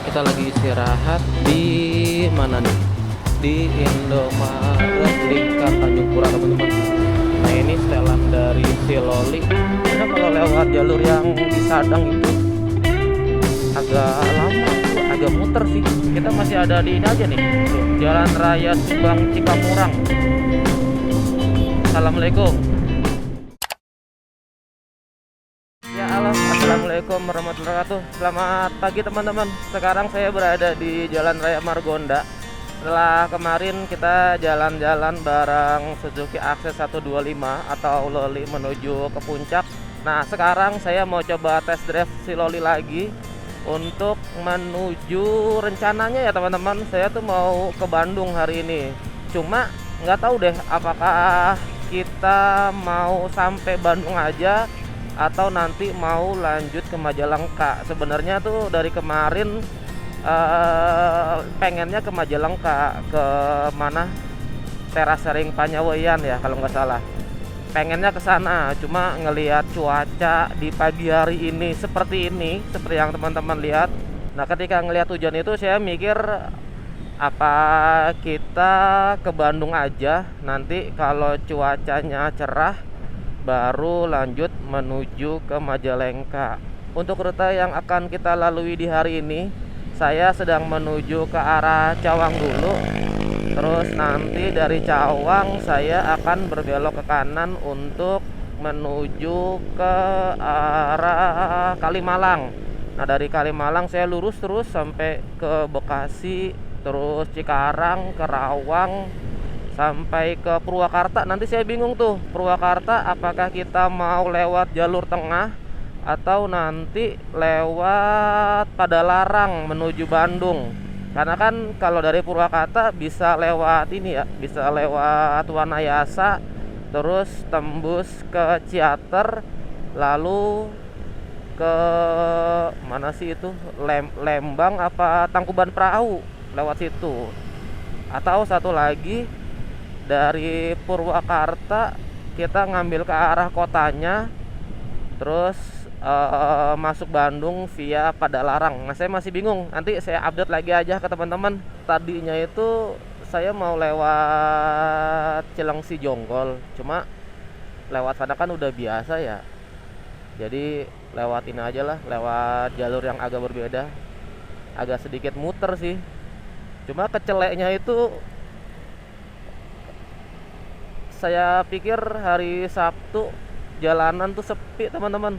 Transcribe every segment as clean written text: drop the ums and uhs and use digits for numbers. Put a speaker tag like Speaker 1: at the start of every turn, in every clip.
Speaker 1: Kita lagi istirahat di mana nih? Di Indomaret Lingkar Tanjung Pura, teman-teman. Nah, ini setelan dari Siloli. Karena kalau lewat jalur yang di Sadang itu agak lama, agak muter sih. Kita masih ada di ini aja nih, tuh, Jalan Raya Subang Cikamurang. Assalamualaikum. Ya, assalamualaikum warahmatullahi wabarakatuh. Selamat pagi, teman-teman. Sekarang saya berada di Jalan Raya Margonda. Setelah kemarin kita jalan-jalan bareng Suzuki Access 125 atau Loli menuju ke puncak. Nah, sekarang saya mau coba test drive si Loli lagi untuk menuju, rencananya ya teman-teman, saya tuh mau ke Bandung hari ini. Cuma nggak tahu deh apakah kita mau sampai Bandung aja atau nanti mau lanjut ke Majalengka. Sebenarnya tuh dari kemarin pengennya ke Majalengka, ke mana, Teras Sering Panyaweyan ya kalau nggak salah. Pengennya ke sana, cuma ngelihat cuaca di pagi hari ini seperti yang teman-teman lihat. Nah, ketika ngelihat hujan itu saya mikir apa kita ke Bandung aja, nanti kalau cuacanya cerah baru lanjut menuju ke Majalengka. Untuk rute yang akan kita lalui di hari ini, saya sedang menuju ke arah Cawang dulu. Terus nanti dari Cawang saya akan berbelok ke kanan untuk menuju ke arah Kalimalang. Nah, dari Kalimalang saya lurus terus sampai ke Bekasi, terus Cikarang, Kerawang, sampai ke Purwakarta. Nanti saya bingung tuh, Purwakarta apakah kita mau lewat jalur tengah atau nanti lewat Padalarang menuju Bandung. Karena kan kalau dari Purwakarta bisa lewat ini ya, bisa lewat Wanayasa, terus tembus ke Ciater, lalu ke mana sih itu, Lembang apa Tangkuban Perahu, lewat situ. Atau satu lagi, dari Purwakarta kita ngambil ke arah kotanya, terus masuk Bandung via Padalarang. Nah, saya masih bingung. Nanti saya update lagi aja ke teman-teman. Tadinya itu saya mau lewat Cilengsi Jonggol, cuma lewat sana kan udah biasa ya. Jadi lewat ini aja lah, lewat jalur yang agak berbeda. Agak sedikit muter sih. Cuma keceleknya itu, saya pikir hari Sabtu jalanan tuh sepi, teman-teman.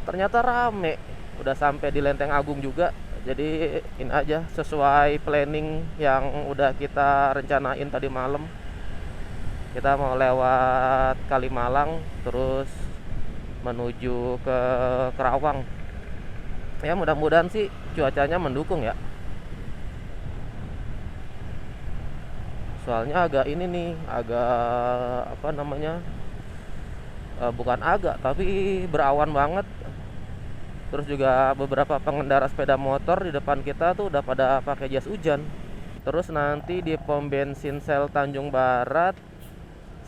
Speaker 1: Ternyata rame. Udah sampai di Lenteng Agung juga. Jadi ini aja, sesuai planning yang udah kita rencanain tadi malam. Kita mau lewat Kalimalang terus menuju ke Kerawang. Ya, mudah-mudahan sih cuacanya mendukung ya. Soalnya agak ini nih, agak apa namanya, bukan agak, tapi berawan banget. Terus juga beberapa pengendara sepeda motor di depan kita tuh udah pada pakai jas hujan. Terus nanti di pom bensin Shell Tanjung Barat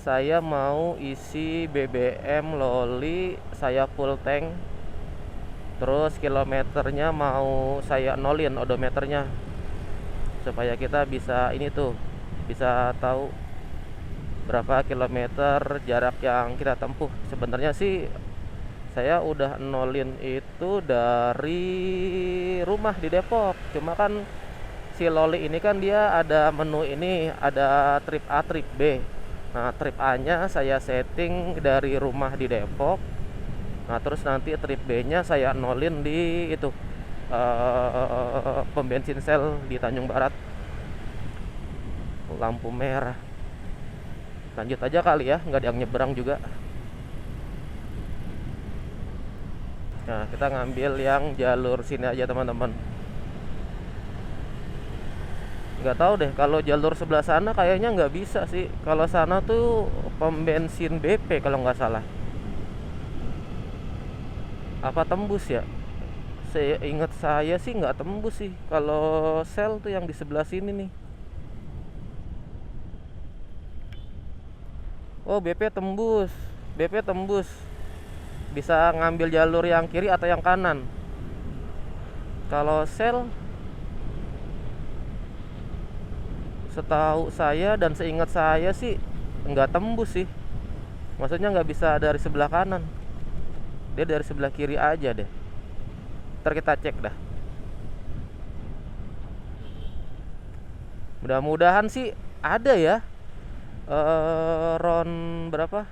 Speaker 1: saya mau isi BBM Loli, saya full tank. Terus kilometernya mau saya nolin, odometernya, supaya kita bisa ini tuh, bisa tahu berapa kilometer jarak yang kita tempuh. Sebenarnya sih saya udah nolin itu dari rumah di Depok. Cuma kan si Loli ini kan dia ada menu ini, ada trip A, trip B. Nah, trip A-nya saya setting dari rumah di Depok. Nah, terus nanti trip B-nya saya nolin di itu, pom bensin Shell di Tanjung Barat. Lampu merah. Lanjut aja kali ya, nggak ada yang nyebrang juga. Nah, kita ngambil yang jalur sini aja, teman-teman. Nggak tahu deh, kalau jalur sebelah sana kayaknya nggak bisa sih. Kalau sana tuh pom bensin BP kalau nggak salah. Apa tembus ya? Saya ingat saya sih nggak tembus sih. Kalau Shell tuh yang di sebelah sini nih. Oh, BP tembus. BP tembus. Bisa ngambil jalur yang kiri atau yang kanan. Kalau Shell setahu saya dan seingat saya sih nggak tembus sih. Maksudnya nggak bisa dari sebelah kanan, dia dari sebelah kiri aja deh. Ntar kita cek dah. Mudah-mudahan sih ada ya, RON berapa,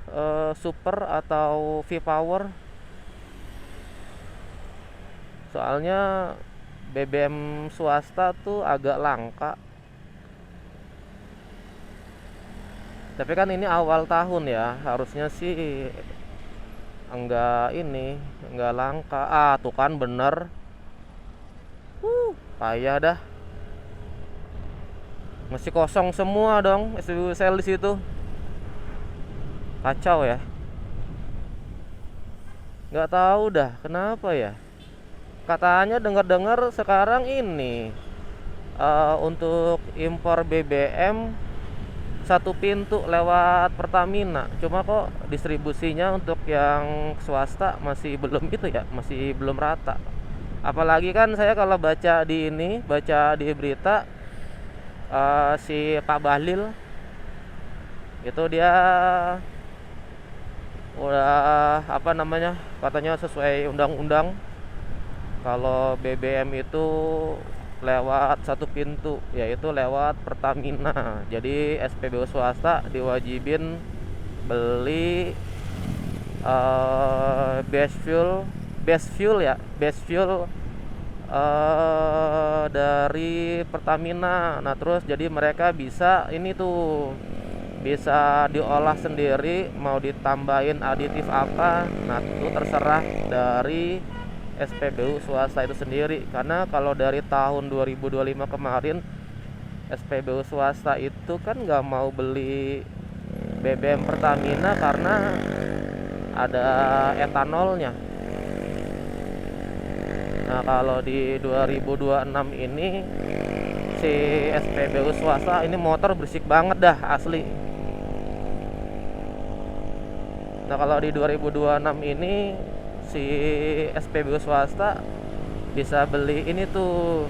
Speaker 1: Super atau V-Power. Soalnya BBM swasta tuh agak langka. Tapi kan ini awal tahun ya, harusnya sih enggak langka. Ah, tuh kan bener. Payah dah. Masih kosong semua dong SPBU sel di situ. Kacau ya. Nggak tahu dah kenapa ya. Katanya dengar-dengar sekarang ini untuk impor BBM satu pintu lewat Pertamina. Cuma kok distribusinya untuk yang swasta masih belum itu ya, masih belum rata. Apalagi kan saya kalau baca di berita, si Pak Bahlil itu dia udah apa namanya, katanya sesuai undang-undang kalau BBM itu lewat satu pintu, yaitu lewat Pertamina. Jadi SPBU swasta diwajibin beli base fuel dari Pertamina. Nah terus jadi mereka bisa ini tuh, bisa diolah sendiri, mau ditambahin aditif apa, nah itu terserah dari SPBU swasta itu sendiri. Karena kalau dari tahun 2025 kemarin SPBU swasta itu kan nggak mau beli BBM Pertamina karena ada etanolnya. Nah kalau di 2026 ini si SPBU swasta ini motor berisik banget dah asli. Nah kalau di 2026 ini si SPBU swasta bisa beli ini tuh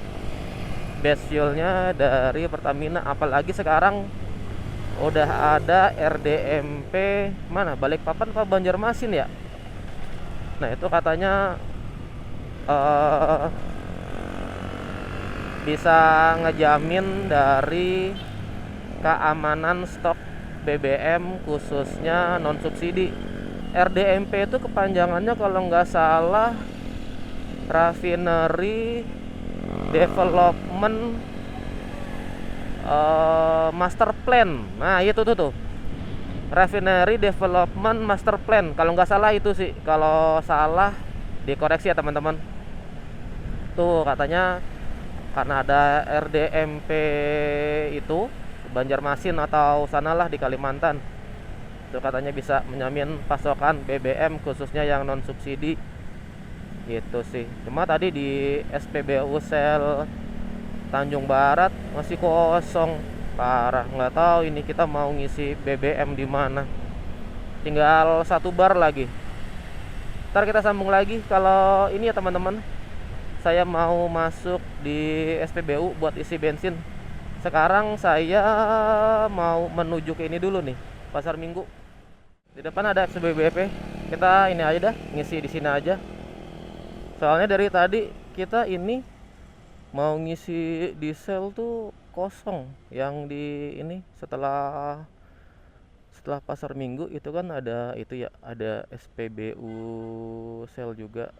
Speaker 1: base fuelnya dari Pertamina. Apalagi sekarang udah ada RDMP mana, Balikpapan apa Banjarmasin ya. Nah itu katanya bisa ngejamin dari keamanan stok BBM khususnya non subsidi. RDMP itu kepanjangannya kalau nggak salah Refinery Development Master Plan. Nah itu tuh Refinery Development Master Plan, kalau nggak salah itu sih. Kalau salah dikoreksi ya teman-teman. Tuh katanya karena ada RDMP itu Banjarmasin atau sanalah di Kalimantan, itu katanya bisa menjamin pasokan BBM khususnya yang non subsidi gitu sih. Cuma tadi di SPBU sel Tanjung Barat masih kosong parah. Nggak tahu ini kita mau ngisi BBM di mana. Tinggal satu bar lagi. Ntar kita sambung lagi. Kalau ini ya teman-teman, saya mau masuk di SPBU buat isi bensin. Sekarang saya mau menuju ke ini dulu nih, Pasar Minggu. Di depan ada SPBP. Kita ini aja dah, ngisi di sini aja. Soalnya dari tadi kita ini mau ngisi diesel tuh kosong. Yang di ini setelah Pasar Minggu itu kan ada itu ya, ada SPBU sel juga.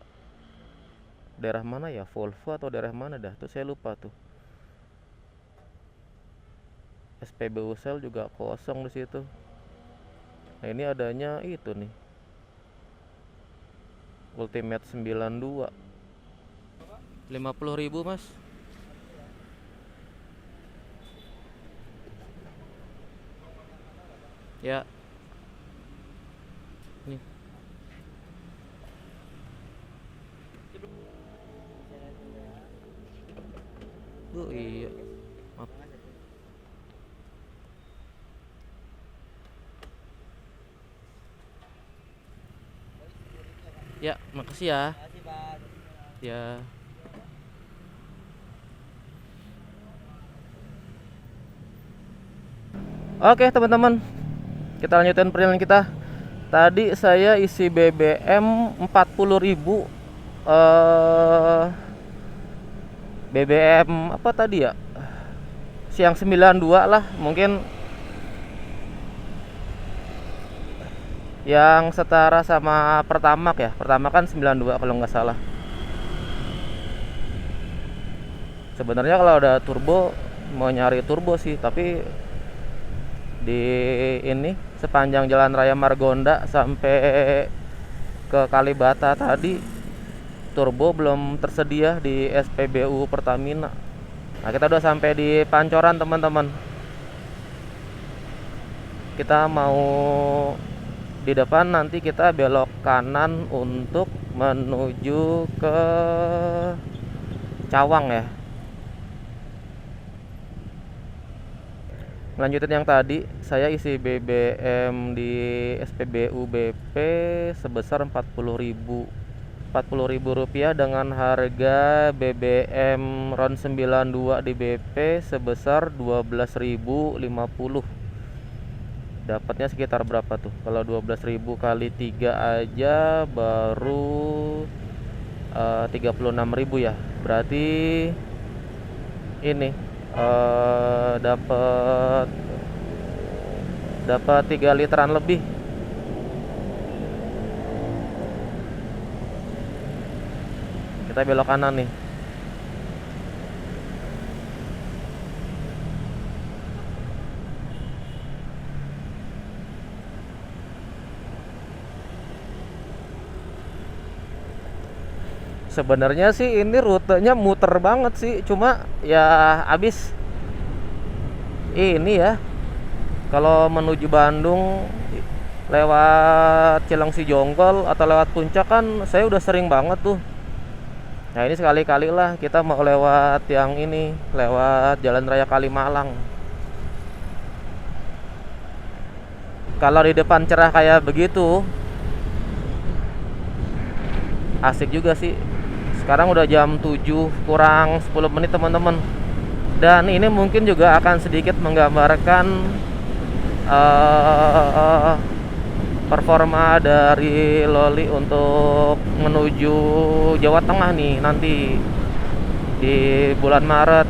Speaker 1: Daerah mana ya, Volvo atau daerah mana dah tuh saya lupa tuh. SPBU sel juga kosong di situ. Nah ini adanya itu nih, Ultimate 92 50.000 mas. Ya nih. Iya maaf. Ya makasih ya. Ya. Oke teman-teman, kita lanjutin perjalanan kita. Tadi saya isi BBM 40.000. BBM apa tadi ya? Siang 92 lah, mungkin yang setara sama Pertamax ya. Pertamax kan 92 kalau nggak salah. Sebenarnya kalau ada turbo mau nyari turbo sih, tapi di ini sepanjang Jalan Raya Margonda sampai ke Kalibata tadi turbo belum tersedia di SPBU Pertamina. Nah, kita udah sampai di Pancoran teman-teman. Kita mau di depan, nanti kita belok kanan untuk menuju ke Cawang ya. Lanjutin yang tadi, saya isi BBM di SPBU BP sebesar 40.000 rupiah dengan harga BBM RON 92 di BP sebesar 12.050. Dapatnya sekitar berapa tuh? Kalau 12.000 kali 3 aja baru 36.000 ya. Berarti ini dapat 3 literan lebih. Kita belok kanan nih. Sebenarnya sih ini rutenya muter banget sih, cuma ya abis ini ya, kalau menuju Bandung lewat Cilengsi Jonggol atau lewat Puncak kan saya udah sering banget tuh. Nah ini sekali-kali lah kita mau lewat yang ini, lewat Jalan Raya Kalimalang. Kalau di depan cerah kayak begitu asik juga sih. Sekarang udah jam 7 kurang 10 menit teman-teman. Dan ini mungkin juga akan sedikit menggambarkan performa dari Loli untuk menuju Jawa Tengah nih nanti di bulan Maret,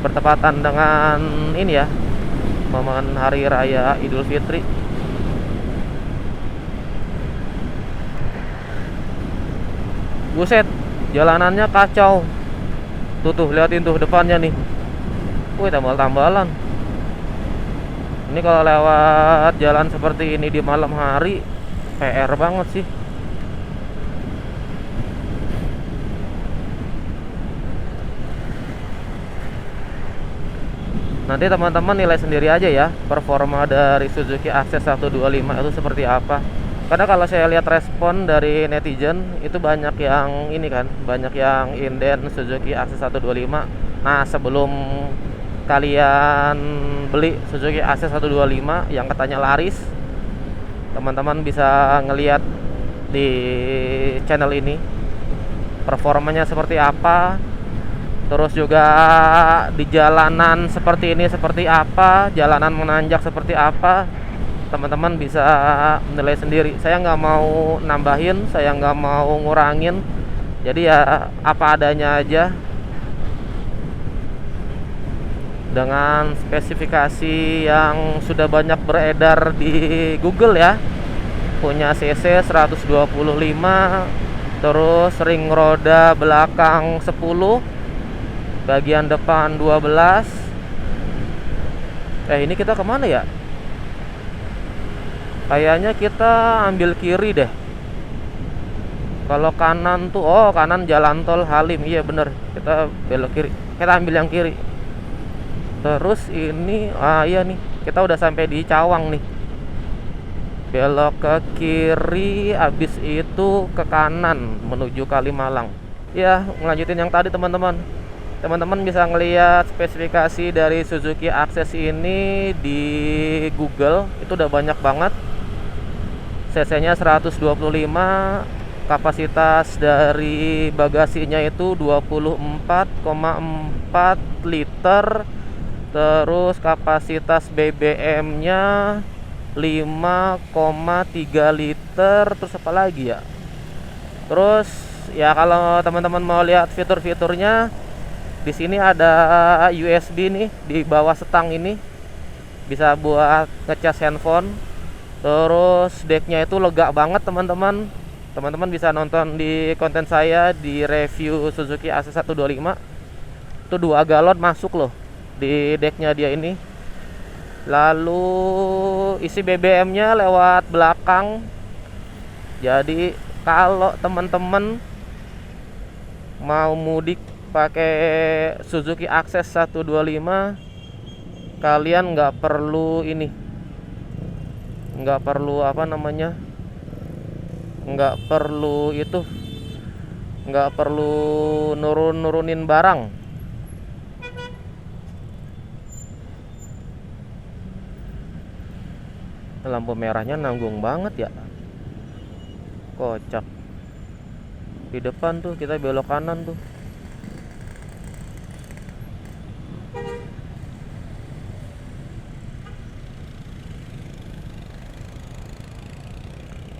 Speaker 1: bertepatan dengan ini ya, momen Hari Raya Idul Fitri. Buset, jalanannya kacau. Tuh liatin tuh depannya nih. Wih, tambal-tambalan. Ini kalau lewat jalan seperti ini di malam hari PR banget sih. Nanti teman-teman nilai sendiri aja ya performa dari Suzuki Access 125 itu seperti apa. Karena kalau saya lihat respon dari netizen itu banyak yang ini kan, banyak yang inden Suzuki Access 125. Nah, sebelum kalian beli Suzuki Access 125 yang katanya laris, teman-teman bisa ngelihat di channel ini performanya seperti apa, terus juga di jalanan seperti ini seperti apa, jalanan menanjak seperti apa. Teman-teman bisa menilai sendiri. Saya nggak mau nambahin, saya nggak mau ngurangin, jadi ya apa adanya aja dengan spesifikasi yang sudah banyak beredar di Google ya. Punya cc 125, terus ring roda belakang 10, bagian depan 12. Ini kita kemana ya? Kayaknya kita ambil kiri deh. Kalau kanan tuh, oh kanan jalan tol Halim. Iya bener, kita belok kiri. Kita ambil yang kiri. Terus ini, iya nih, kita udah sampai di Cawang nih. Belok ke kiri, habis itu ke kanan menuju Kalimalang. Ya, ngelanjutin yang tadi teman-teman. Teman-teman bisa ngelihat spesifikasi dari Suzuki Access ini di Google. Itu udah banyak banget. cc-nya 125, kapasitas dari bagasinya itu 24,4 liter, Terus kapasitas BBM-nya 5,3 liter. Terus apa lagi ya? Terus ya kalau teman-teman mau lihat fitur-fiturnya, di sini ada USB nih di bawah setang ini, bisa buat ngecas handphone. Terus decknya itu lega banget teman-teman. Teman-teman bisa nonton di konten saya di review Suzuki AC125. Itu 2 galon masuk loh di decknya dia ini. Lalu isi BBM-nya lewat belakang. Jadi kalau teman-teman mau mudik pakai Suzuki Access 125, kalian nggak perlu ini, nggak perlu apa namanya, nggak perlu itu, nggak perlu nurunin barang. Lampu merahnya nanggung banget ya, kocak. Di depan tuh kita belok kanan tuh.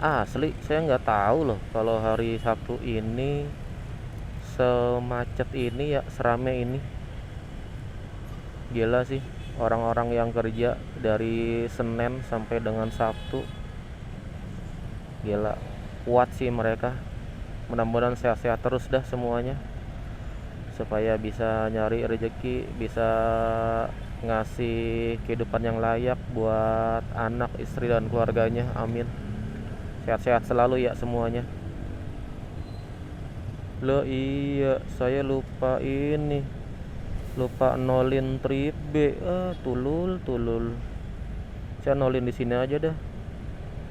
Speaker 1: Asli saya nggak tahu loh kalau hari Sabtu ini semacet ini ya, serame ini. Gila sih orang-orang yang kerja dari Senin sampai dengan Sabtu. Gila, kuat sih mereka. Mudah-mudahan sehat-sehat terus dah semuanya, supaya bisa nyari rezeki, bisa ngasih kehidupan yang layak buat anak, istri, dan keluarganya. Amin. Sehat-sehat selalu ya semuanya. Loh iya, saya lupa ini, lupa nolin trip B. Tulul. Saya nolin di sini aja dah.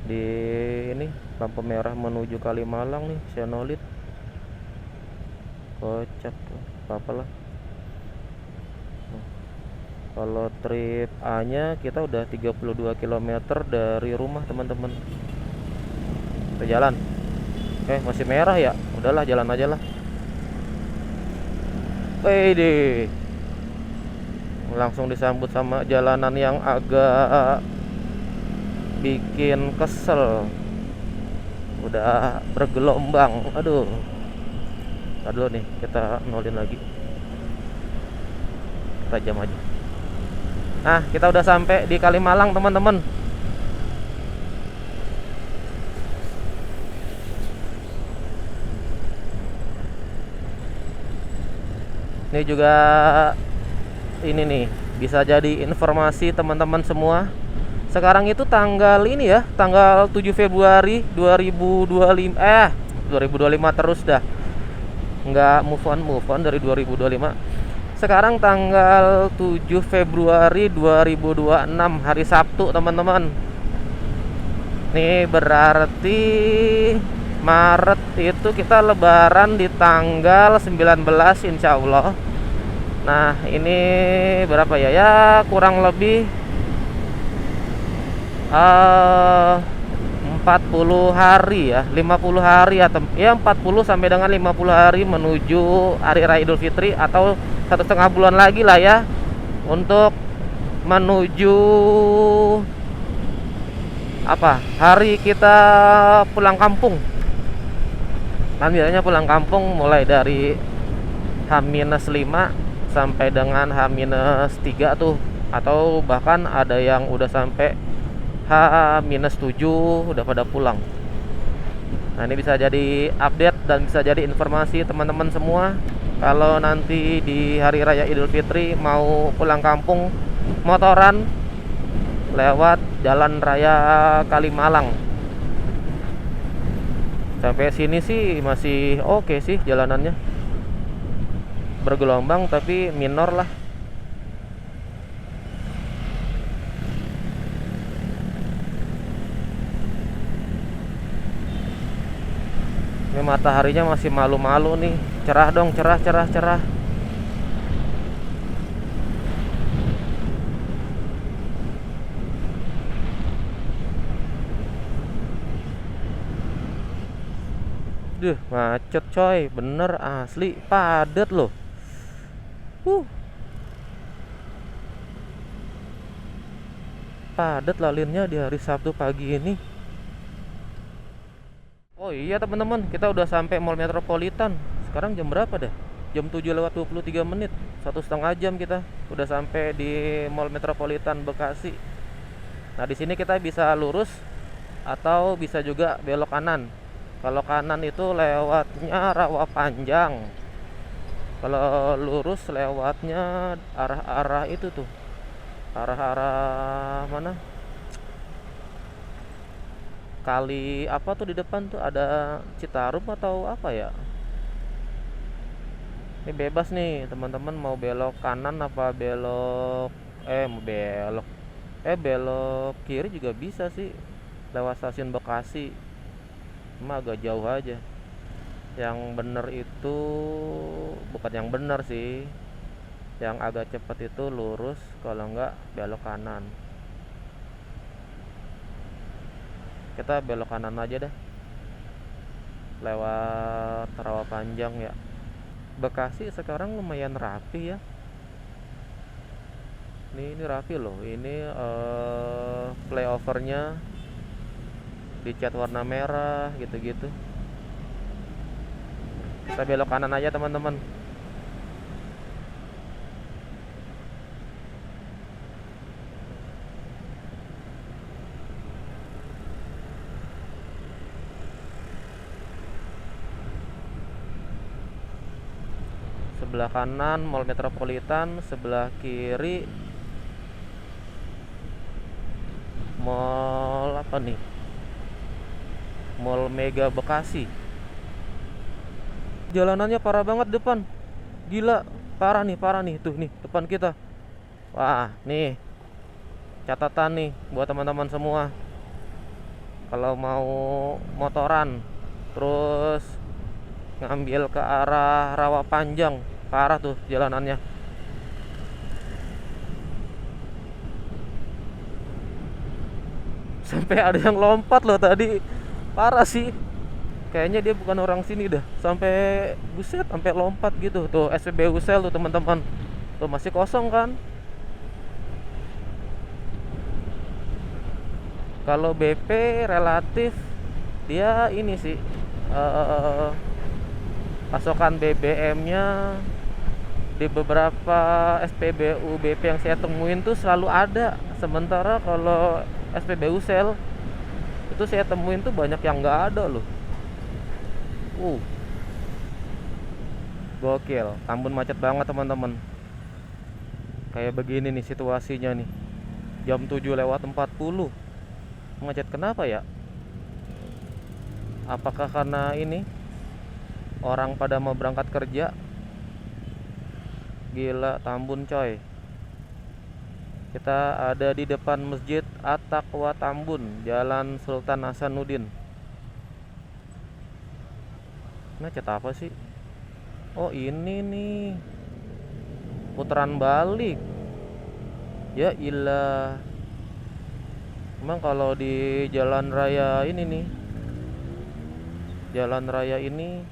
Speaker 1: Di ini lampu merah menuju Kalimalang nih, saya nolin. Kocak, apa-apalah. Kalau trip A-nya kita udah 32 km dari rumah teman-teman. Kita jalan. Masih merah ya. Udahlah, jalan aja lah. Wede. Langsung disambut sama jalanan yang agak bikin kesel. Udah bergelombang. Aduh. Aduh nih, kita nolin lagi. Kita jam aja. Nah, kita udah sampai di Kalimalang teman-teman. Ini juga ini nih, bisa jadi informasi teman-teman semua. Sekarang itu tanggal ini ya, tanggal 7 Februari 2025. 2025 terus dah. Nggak move on dari 2025. Sekarang tanggal 7 Februari 2026, hari Sabtu teman-teman. Nih berarti Maret itu kita lebaran di tanggal 19 insya Allah. Nah ini berapa ya? Ya kurang lebih 40 hari ya, 50 hari atau ya 40 sampai dengan 50 hari menuju Hari Raya Idul Fitri, atau 1,5 bulan lagi lah ya untuk menuju hari kita pulang kampung. Kan biasanya pulang kampung mulai dari H-5 sampai dengan H-3 tuh, atau bahkan ada yang udah sampai H-7 udah pada pulang. Nah ini bisa jadi update dan bisa jadi informasi teman-teman semua. Kalau nanti di Hari Raya Idul Fitri mau pulang kampung motoran lewat Jalan Raya Kalimalang. Sampai sini sih masih oke sih jalanannya. Bergelombang tapi minor lah. Ini mataharinya masih malu-malu nih. Cerah dong, cerah. Duh, macet coy, bener asli padat loh. padat lalinnya di hari Sabtu pagi ini. Oh iya teman-teman, kita udah sampai Mall Metropolitan. Sekarang jam berapa dah? Jam 7:23. 1,5 jam kita udah sampai di Mall Metropolitan Bekasi. Nah, di sini kita bisa lurus atau bisa juga belok kanan. Kalau kanan itu lewatnya Rawa Panjang. Kalau lurus lewatnya arah-arah itu tuh. Arah-arah mana? Kali apa tuh di depan tuh, ada Citarum atau apa ya? Ini bebas nih teman-teman, mau belok kanan apa belok mau belok belok kiri juga bisa sih, lewat stasiun Bekasi. Cuma agak jauh aja. Yang bener itu bukan yang bener sih, yang agak cepet itu lurus, kalau enggak belok kanan. Kita belok kanan aja dah, lewat Rawa Panjang ya. Bekasi sekarang lumayan rapi ya. Ini rapi loh. Ini flyovernya dicat warna merah gitu-gitu. Kita belok kanan aja teman-teman. Sebelah kanan Mall Metropolitan, sebelah kiri Mall apa nih? Mall Mega Bekasi. Jalanannya parah banget depan. Gila, parah nih tuh nih depan kita. Wah, nih catatan nih buat teman-teman semua. Kalau mau motoran terus ngambil ke arah Rawa Panjang, parah tuh jalanannya. Sampai ada yang lompat loh tadi, parah sih. Kayaknya dia bukan orang sini dah, sampai buset, sampai lompat gitu. Tuh SPBU Sel tuh teman-teman, tuh masih kosong kan. Kalau BP relatif dia ini sih, pasokan BBM-nya di beberapa SPBU BP yang saya temuin tuh selalu ada. Sementara kalau SPBU Sel itu saya temuin tuh banyak yang nggak ada loh. Gokil, Tambun macet banget teman-teman. Kayak begini nih situasinya nih. Jam 7:40. Macet kenapa ya? Apakah karena ini orang pada mau berangkat kerja? Gila, Tambun coy. Kita ada di depan Masjid At-Taqwa Tambun, Jalan Sultan Hasanuddin. Macet apa sih? Oh ini nih, putaran balik. Ya ilah. Emang kalau di jalan raya ini nih, jalan raya ini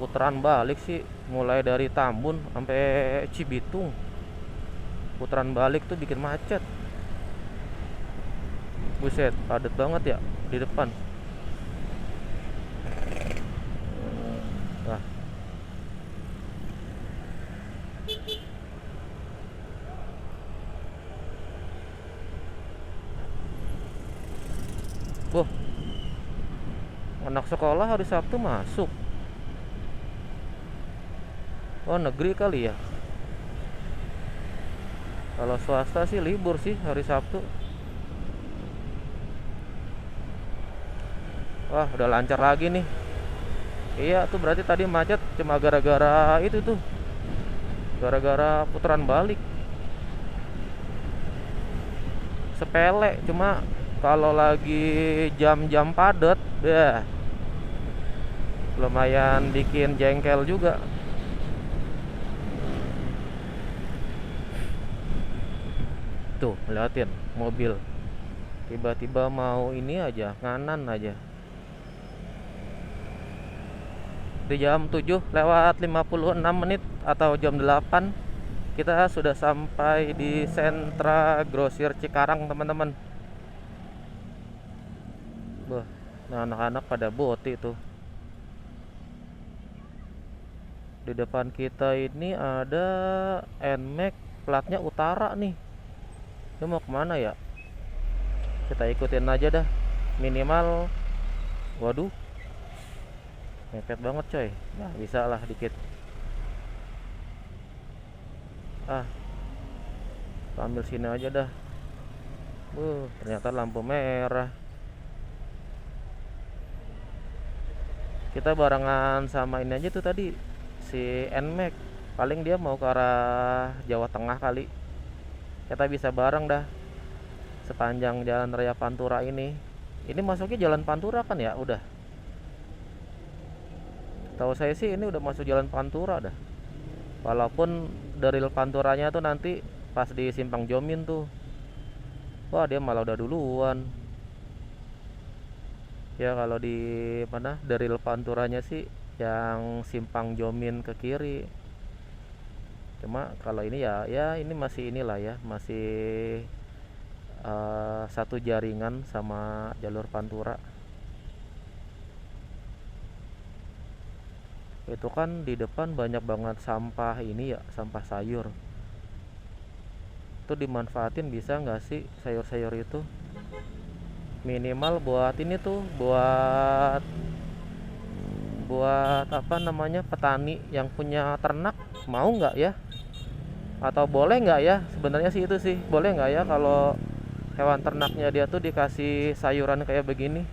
Speaker 1: putaran balik sih, mulai dari Tambun sampai Cibitung. Putaran balik tuh bikin macet. Buset, padat banget ya di depan. Wah. Wah. Anak sekolah hari Sabtu masuk. Oh, negeri kali ya. Kalau swasta sih libur sih hari Sabtu. Wah, udah lancar lagi nih. Iya, tuh berarti tadi macet cuma gara-gara itu tuh. Gara-gara putaran balik. Sepele, cuma kalau lagi jam-jam padat, lumayan bikin jengkel juga. Tuh, liatin mobil tiba-tiba mau ini aja, kanan aja. Di jam 7:56 atau jam 8 Kita sudah sampai di sentra grosir Cikarang, teman-teman. Wah, nah anak-anak pada boti tuh. Di depan kita ini ada NMAX platnya utara nih. Dia mau kemana ya? Kita ikutin aja dah. Minimal, waduh, mepet banget coy. Nah, bisa lah dikit. Ah, ambil sini aja dah. Ternyata lampu merah. Kita barengan sama ini aja tuh tadi, si NMAX. Paling dia mau ke arah Jawa Tengah kali. Kita bisa bareng dah sepanjang jalan raya Pantura ini. Ini masuknya jalan Pantura kan ya? Udah. Tahu saya sih ini udah masuk jalan Pantura dah. Walaupun dari Panturanya tuh nanti pas di Simpang Jomin tuh. Wah, dia malah udah duluan. Ya kalau di mana dari Panturanya sih yang Simpang Jomin ke kiri. Cuma kalau ini ya ini masih inilah ya, masih satu jaringan sama jalur Pantura. Itu kan di depan banyak banget sampah ini ya, sampah sayur. Itu dimanfaatin bisa nggak sih sayur-sayur itu? Minimal buat ini tuh, buat apa namanya, petani yang punya ternak, mau nggak ya? Atau boleh nggak ya? Sebenarnya sih itu sih, boleh nggak ya kalau hewan ternaknya dia tuh dikasih sayuran kayak begini?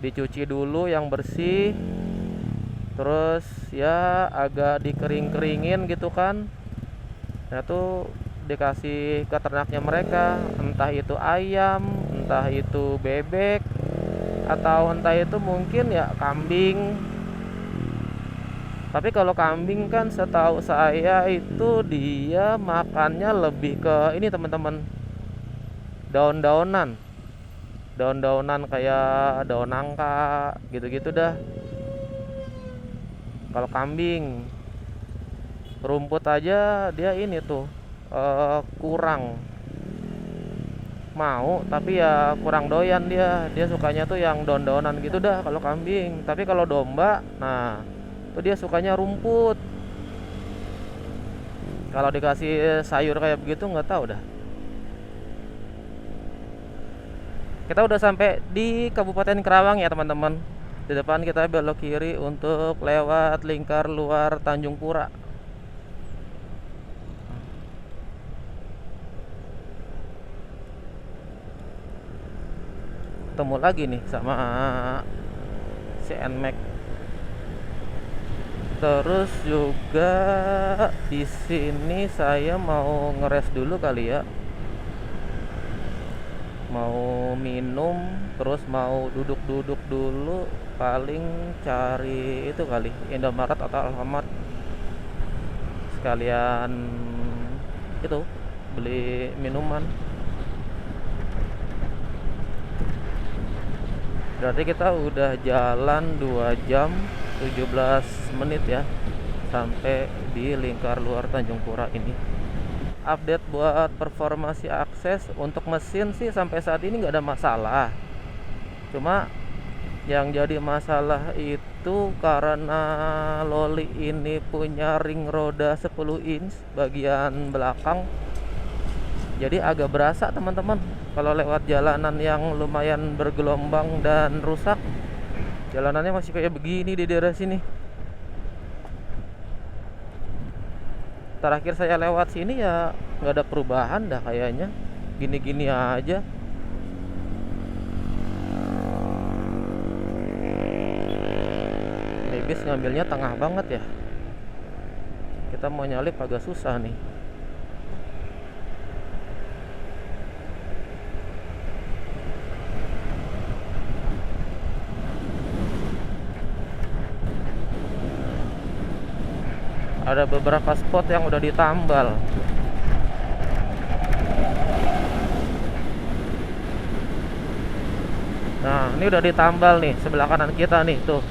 Speaker 1: Dicuci dulu yang bersih, terus ya agak dikering-keringin gitu kan. Nah tuh dikasih ke ternaknya mereka, entah itu ayam, entah itu bebek, atau entah itu mungkin ya kambing. Tapi kalau kambing kan setahu saya itu dia makannya lebih ke ini teman-teman, daun-daunan, daun-daunan kayak daun nangka gitu-gitu dah. Kalau kambing, rumput aja dia ini tuh kurang mau, tapi ya kurang doyan dia sukanya tuh yang daun-daunan gitu dah kalau kambing. Tapi kalau domba, nah itu dia sukanya rumput. Kalau dikasih sayur kayak begitu nggak tahu dah. Kita udah sampai di Kabupaten Kerawang ya teman-teman. Di depan kita belok kiri untuk lewat lingkar luar Tanjung Pura. Ketemu lagi nih sama si NMAX. Terus juga di sini saya mau ngeres dulu kali ya. Mau minum, terus mau duduk-duduk dulu, paling cari itu kali Indomaret atau Alfamart. Sekalian itu beli minuman. Berarti kita udah jalan 2 jam 17 menit ya sampai di lingkar luar Tanjung Pura ini. Update buat performasi akses untuk mesin sih sampai saat ini nggak ada masalah. Cuma yang jadi masalah itu karena loli ini punya ring roda 10 inch bagian belakang. Jadi agak berasa teman-teman kalau lewat jalanan yang lumayan bergelombang dan rusak. Jalanannya masih kayak begini di daerah sini. Terakhir saya lewat sini ya nggak ada perubahan dah kayaknya, gini-gini aja. Ini bis ngambilnya tengah banget ya. Kita mau nyalip agak susah nih. Ada beberapa spot yang udah ditambal. Nah, ini udah ditambal nih sebelah kanan kita nih tuh.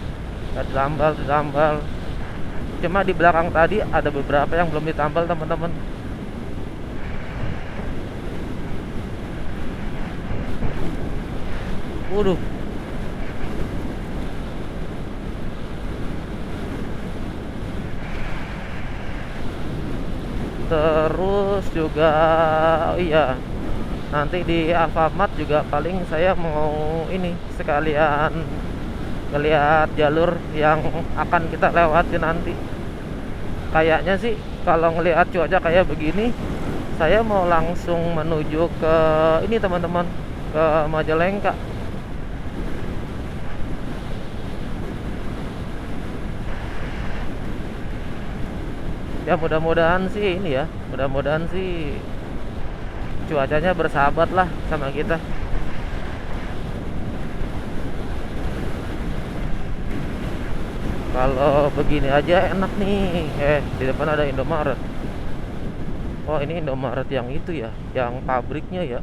Speaker 1: Udah ditambal. Cuma di belakang tadi ada beberapa yang belum ditambal teman-teman. Waduh. Terus juga, oh iya, nanti di Alfamart juga paling saya mau ini sekalian ngelihat jalur yang akan kita lewati nanti. Kayaknya sih kalau ngelihat cuaca kayak begini, saya mau langsung menuju ke ini teman-teman, ke Majalengka. Ya mudah-mudahan sih ini ya, mudah-mudahan sih cuacanya bersahabat lah sama kita. Kalau begini aja enak nih. Di depan ada Indomaret. Oh, ini Indomaret yang itu ya, yang pabriknya ya.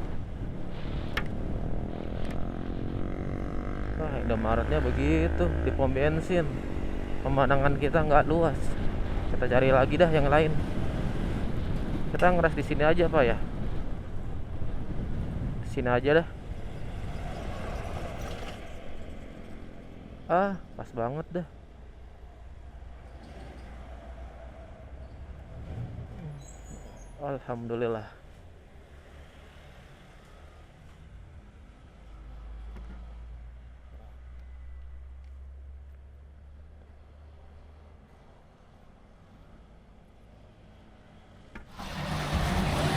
Speaker 1: Wah, Indomaretnya begitu di pom bensin. Pemandangan kita nggak luas. Kita cari lagi dah yang lain. Kita ngeres di sini aja Pak ya. Di sini aja dah. Ah, pas banget dah. Alhamdulillah.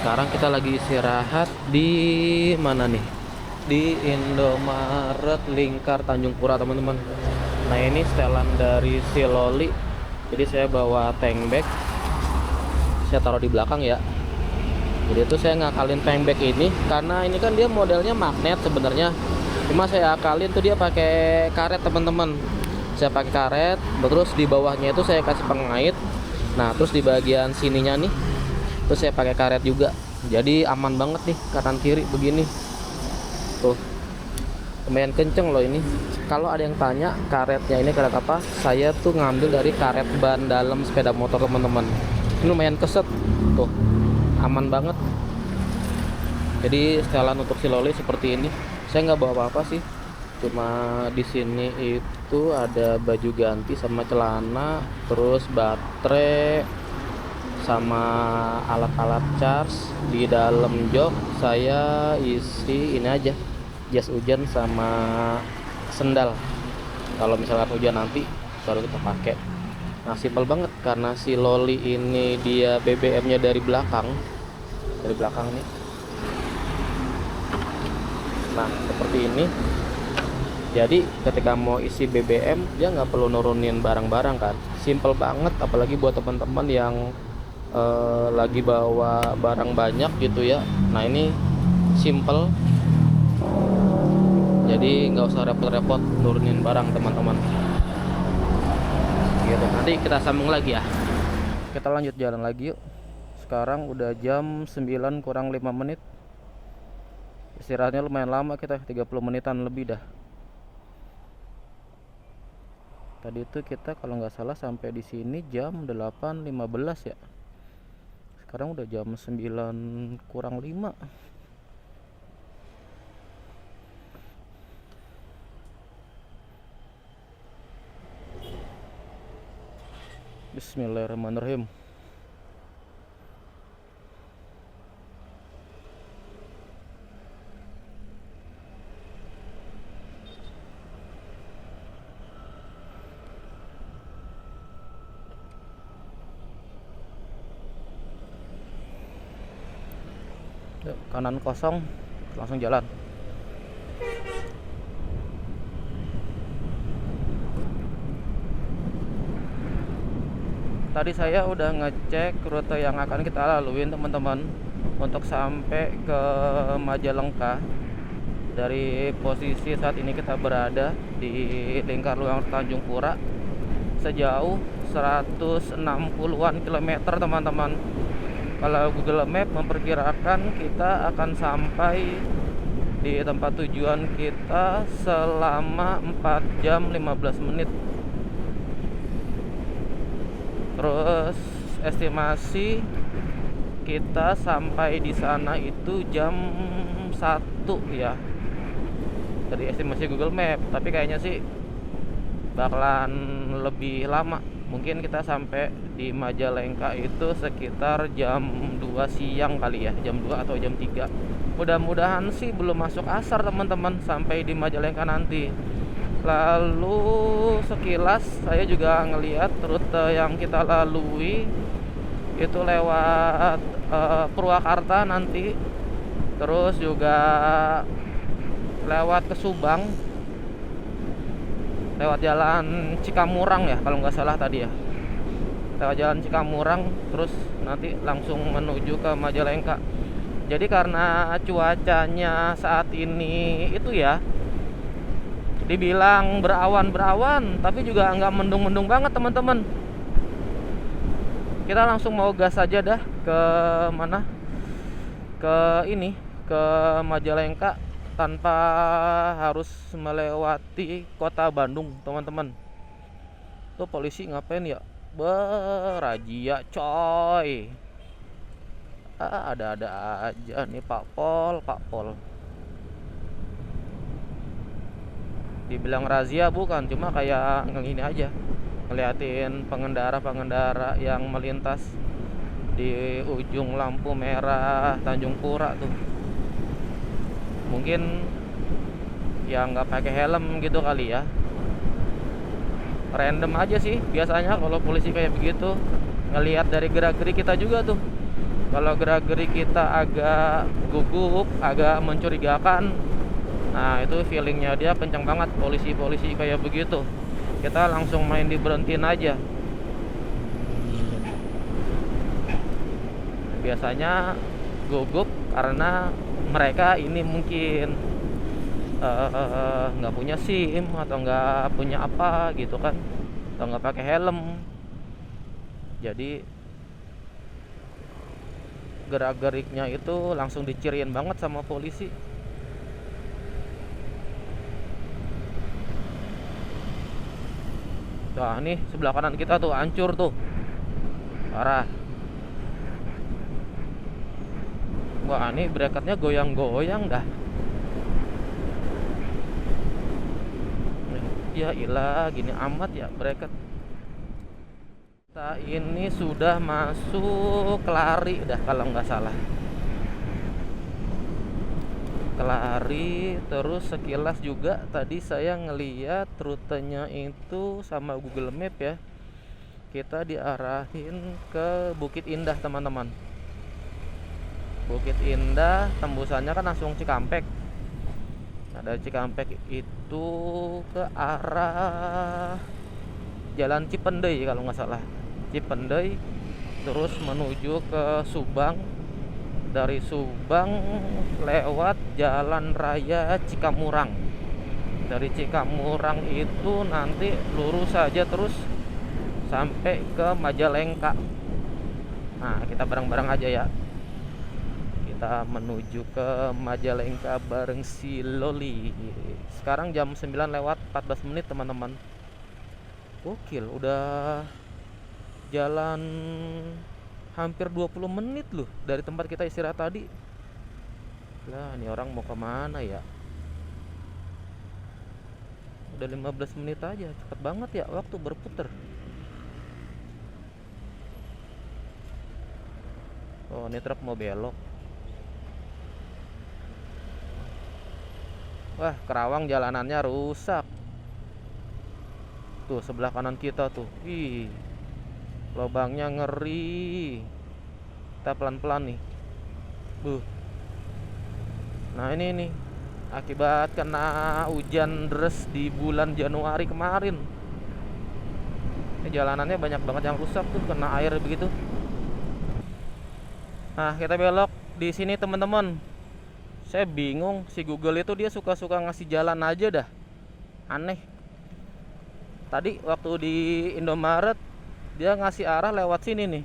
Speaker 1: Sekarang kita lagi istirahat di mana nih? Di Indomaret Lingkar Tanjung Pura teman-teman. Nah ini setelan dari Siloli. Jadi saya bawa tank bag, saya taruh di belakang ya. Jadi itu saya ngakalin tank bag ini karena ini kan dia modelnya magnet sebenarnya. Cuma saya akalin tuh dia pakai karet teman-teman. Saya pakai karet, terus di bawahnya itu saya kasih pengait. Nah terus di bagian sininya nih, terus saya pakai karet juga. Jadi aman banget nih kanan kiri begini. Tuh, lumayan kenceng loh ini. Kalau ada yang tanya karetnya ini karet apa, saya tuh ngambil dari karet ban dalam sepeda motor teman-teman. Ini lumayan keset, tuh aman banget. Jadi setelan untuk Siloli seperti ini. Saya nggak bawa apa-apa sih, cuma di sini itu ada baju ganti sama celana, terus baterai sama alat-alat charge. Di dalam jok saya isi ini aja, jas hujan sama sendal. Kalau misalnya hujan nanti baru kita pakai. Nah simpel banget karena si Loli ini dia BBM-nya dari belakang nih. Nah seperti ini. Jadi ketika mau isi BBM dia nggak perlu nurunin barang-barang kan. Simpel banget, apalagi buat teman-teman yang lagi bawa barang banyak gitu ya. Nah ini simple, jadi nggak usah repot-repot nurunin barang teman-teman gitu. Nanti kita sambung lagi ya, kita lanjut jalan lagi yuk. Sekarang udah jam 9 kurang 5 menit. Istirahatnya lumayan lama, kita 30 menitan lebih dah. Tadi itu kita kalau nggak salah sampai di sini jam 8.15 ya. Sekarang udah jam 9 kurang 5. Bismillahirrahmanirrahim. Yuk, kanan kosong, langsung jalan. Tadi saya udah ngecek rute yang akan kita laluin teman-teman untuk sampai ke Majalengka. Dari posisi saat ini kita berada di Lingkar Luar Tanjung Pura sejauh 160-an kilometer teman-teman. Kalau Google Map memperkirakan kita akan sampai di tempat tujuan kita selama 4 jam 15 menit. Terus estimasi kita sampai di sana itu jam 1 ya, dari estimasi Google Map. Tapi kayaknya sih bakalan lebih lama. Mungkin kita sampai di Majalengka itu sekitar jam 2 siang kali ya, jam 2 atau jam 3. Mudah-mudahan sih belum masuk asar teman-teman sampai di Majalengka nanti. Lalu sekilas saya juga ngelihat rute yang kita lalui itu lewat Purwakarta nanti, terus juga lewat ke Subang, lewat jalan Cikamurang ya kalau nggak salah tadi ya, lewat jalan Cikamurang, terus nanti langsung menuju ke Majalengka. Jadi karena cuacanya saat ini itu ya, dibilang berawan-berawan tapi juga nggak mendung-mendung banget teman-teman. Kita langsung mau gas aja dah ke mana, ke ini, ke Majalengka tanpa harus melewati kota Bandung teman-teman. Tuh polisi ngapain ya, berazia coy. Ada-ada aja nih Pak Pol. Dibilang razia bukan, cuma kayak ngini aja, ngeliatin pengendara yang melintas di ujung lampu merah Tanjung Pura tuh. Mungkin ya nggak pakai helm gitu kali ya. Random aja sih biasanya kalau polisi kayak begitu. Ngelihat dari gerak-gerik kita juga tuh. Kalau gerak-gerik kita agak gugup, agak mencurigakan, nah itu feelingnya dia kencang banget. Polisi-polisi kayak begitu, kita langsung main diberhentiin aja. Biasanya gugup karena mereka ini mungkin nggak punya SIM atau nggak punya apa gitu kan, atau nggak pakai helm. Jadi gerak-geriknya itu langsung diciriin banget sama polisi. Nah nih sebelah kanan kita tuh hancur tuh, parah. Wah ini bracketnya goyang-goyang dah. Ya ilah, gini amat ya bracket. Kita ini sudah masuk Kelari dah kalau nggak salah. Kelari, terus sekilas juga tadi saya ngeliat rutenya itu sama Google Map ya, kita diarahin ke Bukit Indah teman-teman. Bukit Indah tembusannya kan langsung Cikampek. Nah dari Cikampek itu ke arah Jalan Cipendei kalau nggak salah, Cipendei, terus menuju ke Subang. Dari Subang lewat Jalan Raya Cikamurang. Dari Cikamurang itu nanti lurus saja terus sampai ke Majalengka. Nah kita bareng-bareng aja ya, kita menuju ke Majalengka bareng si Loli. Sekarang jam 9:14 teman-teman. Gokil, udah jalan hampir 20 menit loh dari tempat kita istirahat tadi. Lah ini orang mau kemana ya? Udah 15 menit aja, cepet banget ya waktu berputar. Oh ini truk mau belok. Wah Kerawang jalanannya rusak. Tuh sebelah kanan kita tuh, ih lubangnya ngeri. Kita pelan-pelan nih. Nah ini nih akibat kena hujan deras di bulan Januari kemarin. Ini jalanannya banyak banget yang rusak tuh, kena air begitu. Nah kita belok di sini teman-teman. Saya bingung, si Google itu dia suka-suka ngasih jalan aja dah, aneh. Tadi waktu di Indomaret dia ngasih arah lewat sini nih.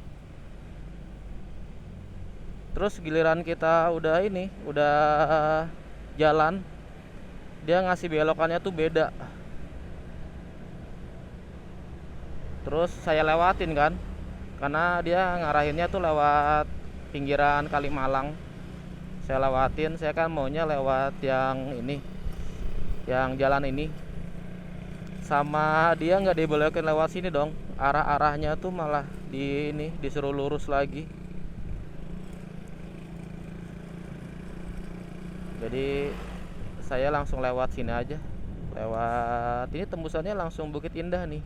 Speaker 1: Terus giliran kita udah jalan, dia ngasih belokannya tuh beda. Terus saya lewatin kan, karena dia ngarahinnya tuh lewat pinggiran Kalimalang. Saya lewatin, saya kan maunya lewat yang ini, yang jalan ini. Sama dia nggak dibolehin lewat sini dong, arah-arahnya tuh malah di ini disuruh lurus lagi. Jadi saya langsung lewat sini aja, lewat ini tembusannya langsung Bukit Indah nih.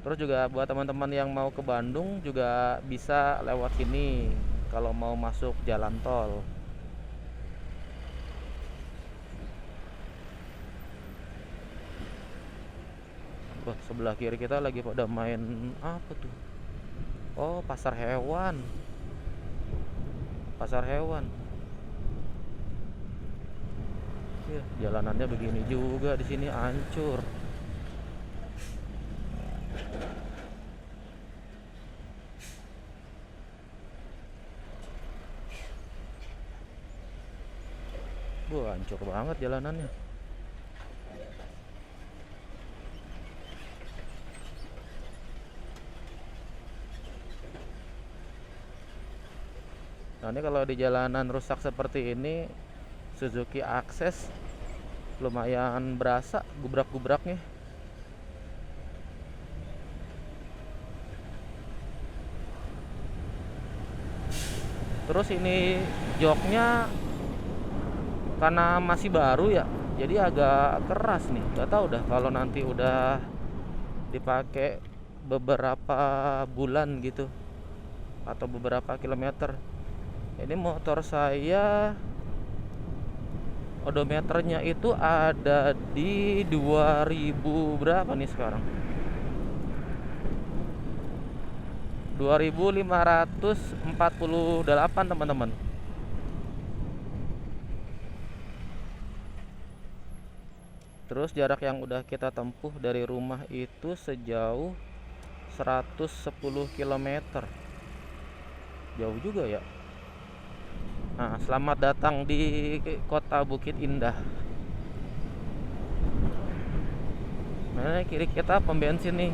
Speaker 1: Terus juga buat teman-teman yang mau ke Bandung juga bisa lewat sini kalau mau masuk jalan tol. Wah, sebelah kiri kita lagi pada main apa tuh? Oh, pasar hewan. Pasar hewan. Ya, jalanannya begini juga di sini hancur. Wah, hancur banget jalanannya. Nah, ini kalau di jalanan rusak seperti ini, Suzuki Access lumayan berasa gubrak-gubraknya. Terus ini joknya karena masih baru ya, jadi agak keras nih. Gak tahu dah kalau nanti udah dipakai beberapa bulan gitu atau beberapa kilometer. Ini motor saya odometernya itu ada di 2000 berapa nih sekarang, 2548 teman-teman. Terus jarak yang udah kita tempuh dari rumah itu sejauh 110 km. Jauh juga ya. Nah, selamat datang di kota Bukit Indah. Nah, kiri kita pom bensin nih.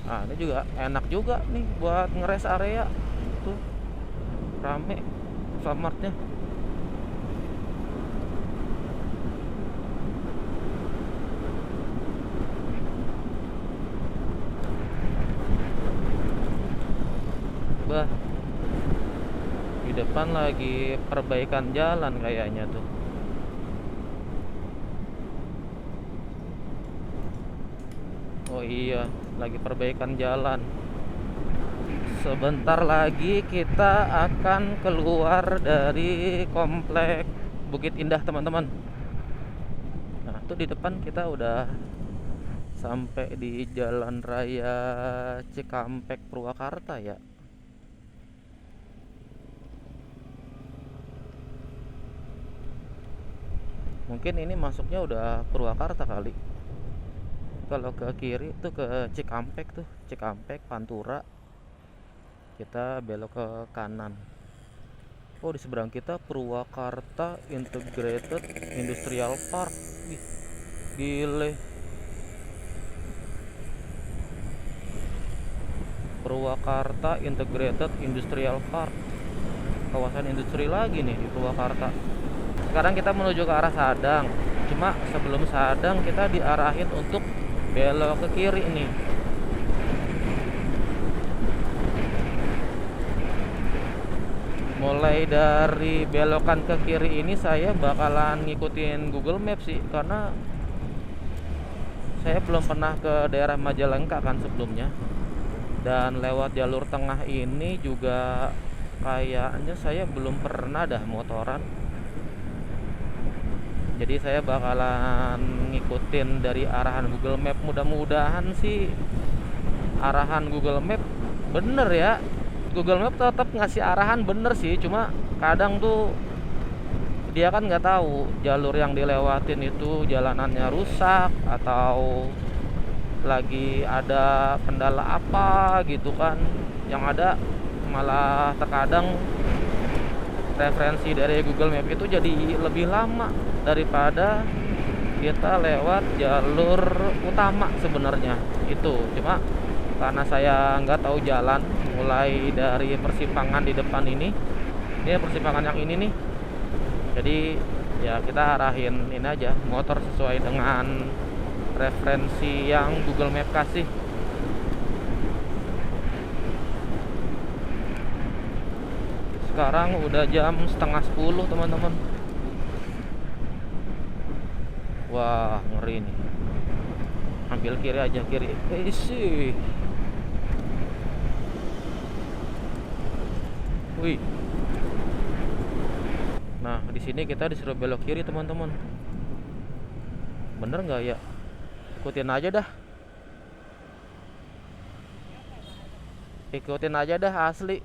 Speaker 1: Nah, ini juga enak juga nih buat ngeres area. Tuh, rame Alfamartnya. Bah, di depan lagi perbaikan jalan kayaknya tuh. Oh iya, lagi perbaikan jalan. Sebentar lagi kita akan keluar dari komplek Bukit Indah, teman-teman. Nah, tuh di depan kita udah sampai di Jalan Raya Cikampek Purwakarta ya. Mungkin ini masuknya udah Purwakarta kali. Kalau ke kiri tuh ke Cikampek tuh, Cikampek Pantura. Kita belok ke kanan. Oh, di seberang kita Purwakarta Integrated Industrial Park. Ih, gile. Purwakarta Integrated Industrial Park. Kawasan industri lagi nih di Purwakarta. Sekarang kita menuju ke arah Sadang. Cuma sebelum Sadang kita diarahin untuk belok ke kiri nih. Mulai dari belokan ke kiri ini saya bakalan ngikutin Google Maps sih, karena saya belum pernah ke daerah Majalengka kan sebelumnya. Dan lewat jalur tengah ini juga kayaknya saya belum pernah dah motoran. Jadi saya bakalan ngikutin dari arahan Google Map. Mudah-mudahan sih arahan Google Map bener ya. Google Map tetap ngasih arahan bener sih, cuma kadang tuh dia kan nggak tahu jalur yang dilewatin itu jalanannya rusak atau lagi ada kendala apa gitu kan. Yang ada malah terkadang referensi dari Google Map itu jadi lebih lama daripada kita lewat jalur utama sebenarnya. Itu cuma karena saya nggak tahu jalan mulai dari persimpangan di depan ini persimpangan yang ini nih, jadi ya kita arahin ini aja motor sesuai dengan referensi yang Google Map kasih. Sekarang udah jam setengah 10 teman-teman. Wah ngeri nih, ambil kiri aja, kiri sih. Wih. Nah, di sini kita disuruh belok kiri, teman-teman. Bener nggak ya? Ikutin aja dah. Ikutin aja dah asli.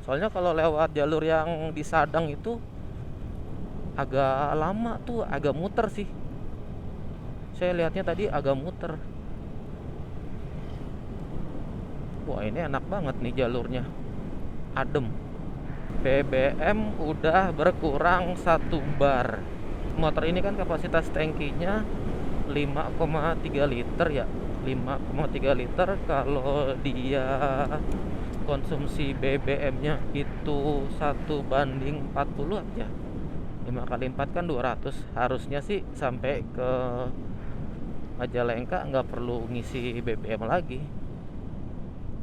Speaker 1: Soalnya kalau lewat jalur yang di Sadang itu agak lama tuh, agak muter sih. Saya lihatnya tadi agak muter. Wah, ini enak banget nih jalurnya. Adem. BBM udah berkurang 1 bar. Motor ini kan kapasitas tangkinya 5,3 liter ya. 5,3 liter. Kalau dia konsumsi BBM-nya itu 1:40 aja. 5 kali 4 kan 200. Harusnya sih sampai ke Majalengka nggak perlu ngisi BBM lagi.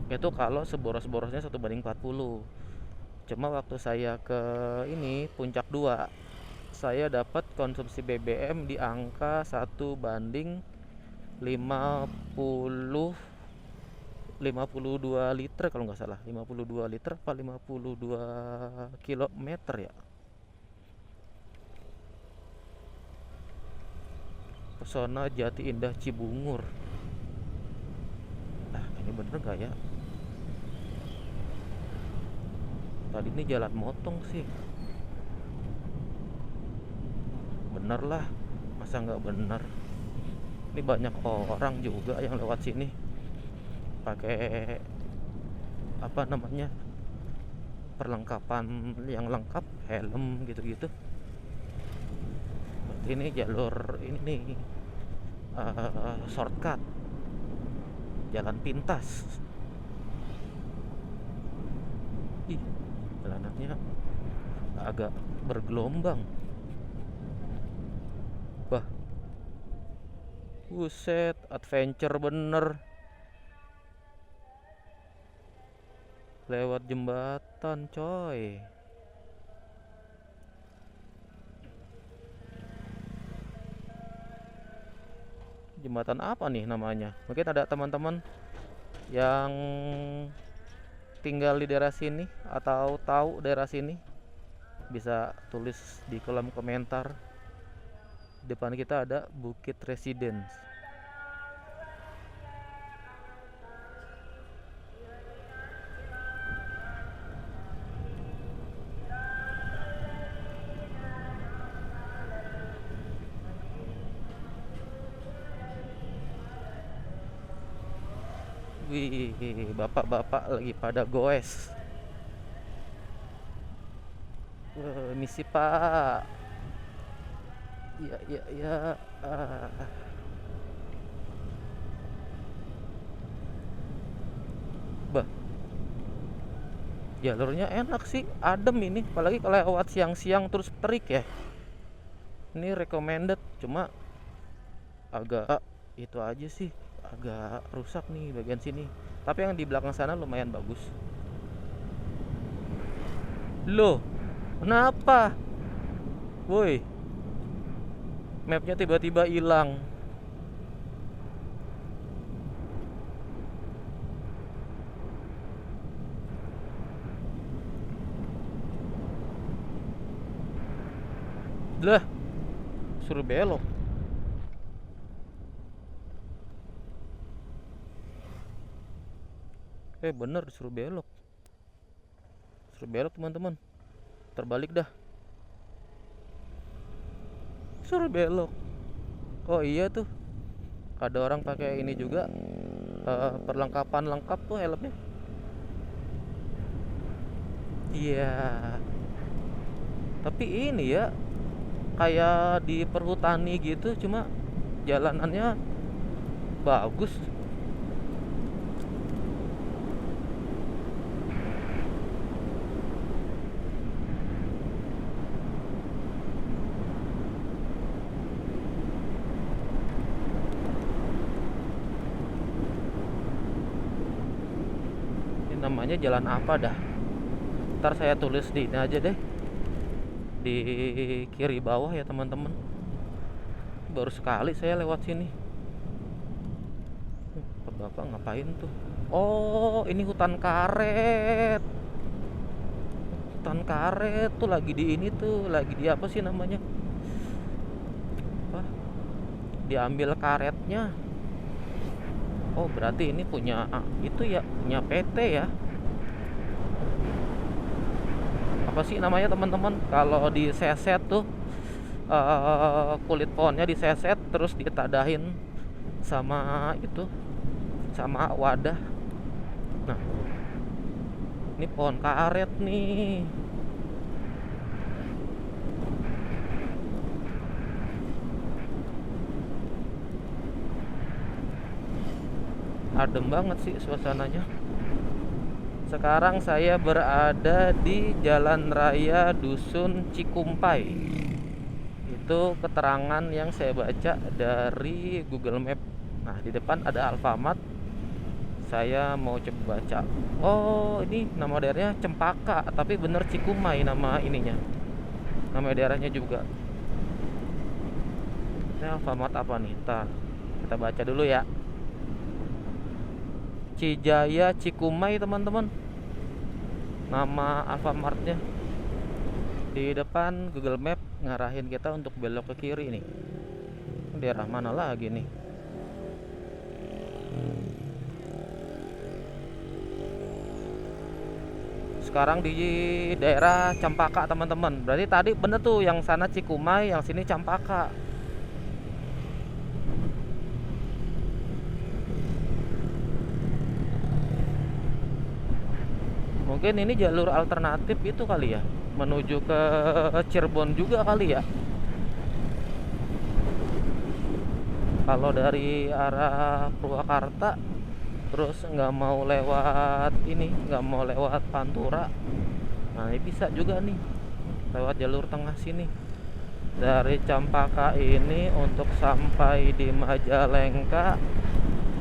Speaker 1: Itu kalau seboros-borosnya 1:40. Cuma waktu saya ke ini Puncak 2, saya dapat konsumsi BBM di angka 1:52 liter kalau nggak salah. 52 liter apa 52 kilometer ya. Pesona Jati Indah Cibungur. Nah, ini bener nggak ya? Tadi ini jalan motong sih. Bener lah, masa nggak bener? Ini banyak orang juga yang lewat sini pakai apa namanya, perlengkapan yang lengkap, helm gitu-gitu. Berarti ini jalur ini nih, shortcut, jalan pintas. Ih, jalanannya agak bergelombang. Wah, buset, adventure bener. Lewat jembatan coy. Jembatan apa nih namanya? Mungkin ada teman-teman yang tinggal di daerah sini atau tahu daerah sini, bisa tulis di kolom komentar. Depan kita ada Bukit Residence. Wih, bapak-bapak lagi pada goes. Misi pak. Ya. Bah, jalurnya enak sih, adem ini. Apalagi kalau lewat siang-siang terus terik ya. Ini recommended, cuma agak itu aja sih, agak rusak nih bagian sini. Tapi yang di belakang sana lumayan bagus. Loh, kenapa? Woi, mapnya tiba-tiba hilang. Lah, suruh belok. Bener disuruh belok. Suruh belok teman-teman. Terbalik dah. Suruh belok. Oh iya tuh. Ada orang pakai ini juga, perlengkapan lengkap tuh helmnya. Iya, tapi ini ya kayak di perhutani gitu, cuma jalanannya bagus. Ini namanya jalan apa dah? Ntar saya tulis di ini aja deh, di kiri bawah ya teman-teman. Baru sekali saya lewat sini. Bapak ngapain tuh? Oh, ini hutan karet. Hutan karet tuh lagi di ini tuh, lagi di apa sih namanya? Apa? Diambil karetnya. Oh, berarti ini punya itu ya, punya PT ya. Apa sih namanya teman-teman? Kalau diseset tuh, kulit pohonnya diseset terus ditadahin sama itu, sama wadah. Nah, ini pohon karet nih. Adem banget sih suasananya. Sekarang saya berada di Jalan Raya Dusun Cikumpai. Itu keterangan yang saya baca dari Google Map. Nah, di depan ada Alfamart. Saya mau coba baca. Oh, ini nama daerahnya Cempaka, tapi bener Cikumai nama ininya. Nama daerahnya juga. Ini Alfamart apa nih? Ntar kita baca dulu ya. Cijaya Cikumai teman-teman, nama Alfamartnya. Di depan Google Map ngarahin kita untuk belok ke kiri nih. Daerah mana lagi nih? Sekarang di daerah Cempaka teman-teman. Berarti tadi bener tuh, yang sana Cikumai, yang sini Cempaka. Mungkin ini jalur alternatif itu kali ya, menuju ke Cirebon juga kali ya. Kalau dari arah Purwakarta terus nggak mau lewat ini, nggak mau lewat Pantura, nah ini bisa juga nih lewat jalur tengah sini. Dari Cempaka ini untuk sampai di Majalengka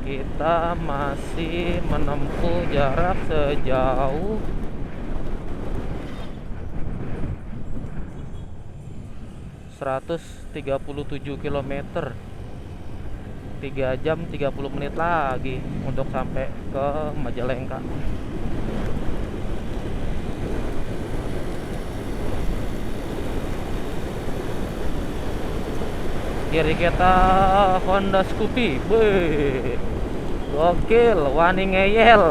Speaker 1: kita masih menempuh jarak sejauh 137 km. 3 jam 30 menit lagi untuk sampai ke Majalengka. Kiri kita Honda Scoopy. Wih, gokil, wani ngeyel.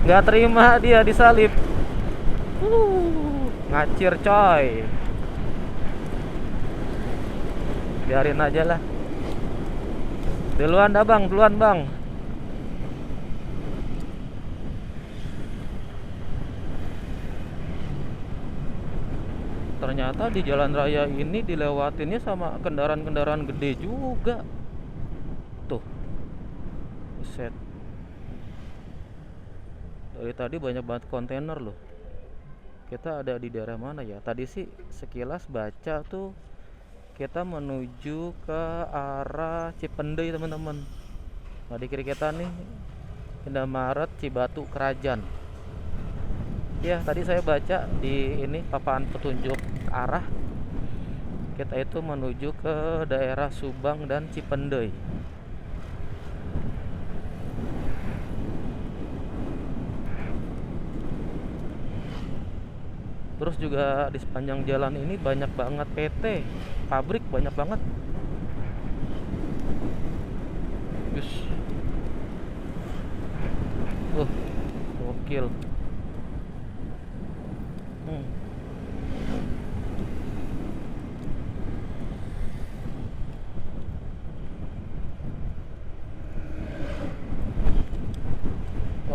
Speaker 1: Nggak terima dia disalip. Ngacir coy. Biarin aja lah. Duluan dah bang, duluan bang. Ternyata di jalan raya ini dilewatinnya sama kendaraan-kendaraan gede juga. Tuh, set. Dari tadi banyak banget kontainer loh. Kita ada di daerah mana ya? Tadi sih sekilas baca tuh kita menuju ke arah Cipendei teman-teman. Nah, di kiri kita nih Indomaret Cibatu Kerajaan. Ya, tadi saya baca di ini papan petunjuk arah kita itu menuju ke daerah Subang dan Cipendei. Terus juga di sepanjang jalan ini banyak banget PT, pabrik banyak banget. Gus. Gokil.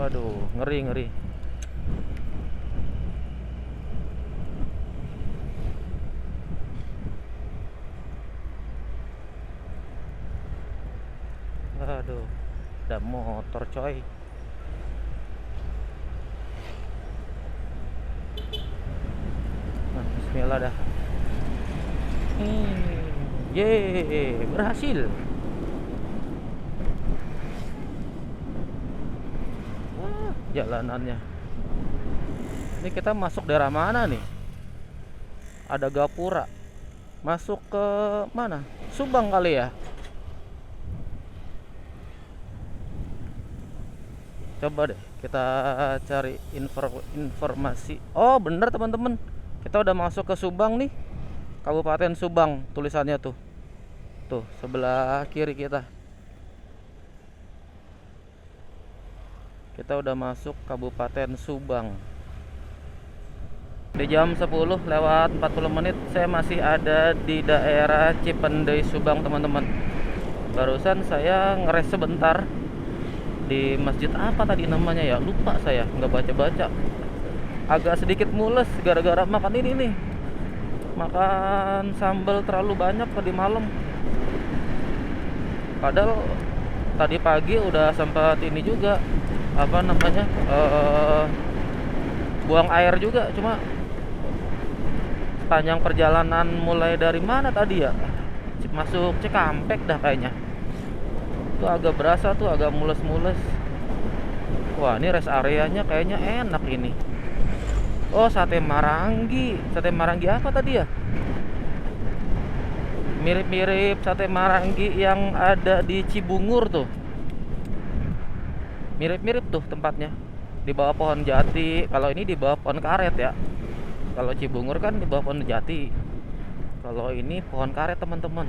Speaker 1: Waduh, ngeri ngeri. Waduh, ada motor coy. Nah, bismillah dah. Yeay, berhasil. Wah, jalanannya. Ini kita masuk daerah mana nih? Ada gapura. Masuk ke mana? Subang kali ya? Coba deh kita cari informasi. Oh bener teman-teman, kita udah masuk ke Subang nih, Kabupaten Subang tulisannya tuh. Tuh sebelah kiri kita. Kita udah masuk Kabupaten Subang. Di jam 10 lewat 40 menit saya masih ada di daerah Cipendei Subang teman-teman. Barusan saya ngeres sebentar di masjid apa tadi namanya ya, lupa saya, nggak baca-baca. Agak sedikit mules gara-gara makan ini nih, makan sambal terlalu banyak tadi malam. Padahal tadi pagi udah sempat ini juga, apa namanya, buang air juga. Cuma sepanjang perjalanan mulai dari mana tadi ya, masuk Cikampek dah kayaknya, tuh agak berasa tuh agak mules-mules. Wah ini rest areanya kayaknya enak ini. Oh sate Marangi. Sate Marangi apa tadi ya? Mirip-mirip sate Marangi yang ada di Cibungur tuh. Mirip-mirip tuh tempatnya, di bawah pohon jati. Kalau ini di bawah pohon karet ya. Kalau Cibungur kan di bawah pohon jati, kalau ini pohon karet teman-teman.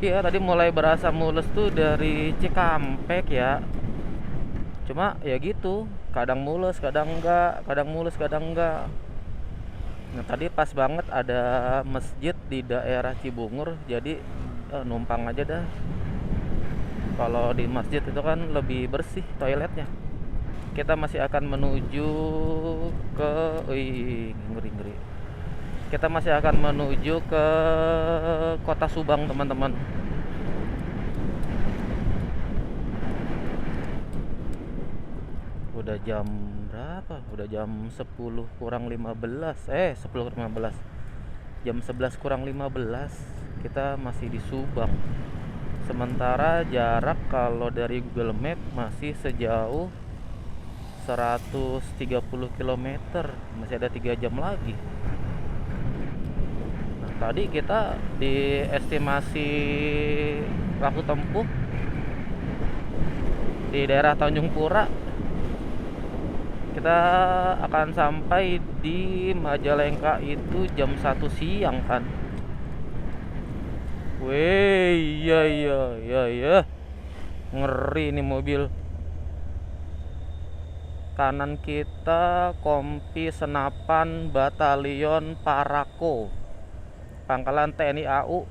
Speaker 1: Iya tadi mulai berasa mules tuh dari Cikampek ya. Cuma ya gitu, kadang mules, kadang enggak, kadang mules, kadang enggak. Nah tadi pas banget ada masjid di daerah Cibungur, jadi numpang aja dah. Kalau di masjid itu kan lebih bersih toiletnya. Kita masih akan menuju ke ngeri. Kita masih akan menuju ke kota Subang teman-teman. Udah jam berapa? Udah jam 10 kurang 15. 10 kurang 15. Jam 11 kurang 15 kita masih di Subang. Sementara jarak kalau dari Google Map masih sejauh 130 km. Masih ada 3 jam lagi. Tadi kita di estimasi waktu tempuh di daerah Tanjung Pura, kita akan sampai di Majalengka itu jam 1 siang kan. Wih, iya. Ngeri nih mobil. Kanan kita Kompi Senapan Batalion Parako, Pangkalan TNI AU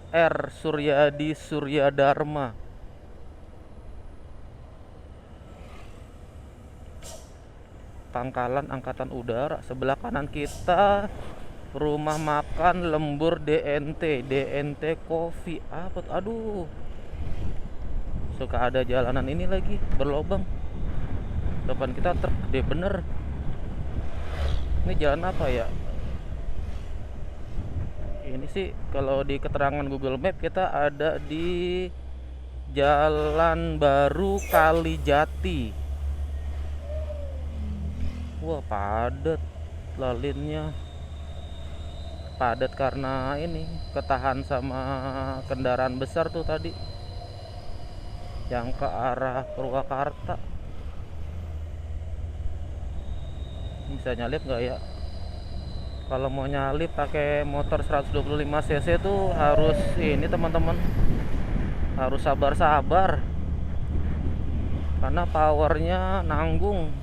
Speaker 1: R Suryadi Suryadharma. Pangkalan Angkatan Udara. Sebelah kanan kita rumah makan lembur DNT Coffee. Apa? Aduh, suka ada jalanan ini lagi berlobang. Depan kita truk gede bener. Ini jalan apa ya? Ini sih kalau di keterangan Google Map kita ada di Jalan Baru Kalijati. Wah padat lalinnya, padat karena ini ketahan sama kendaraan besar tuh tadi yang ke arah Purwakarta. Bisa nyalip nggak ya? Kalau mau nyalip pakai motor 125 cc tuh harus ini teman-teman, harus sabar-sabar karena powernya nanggung.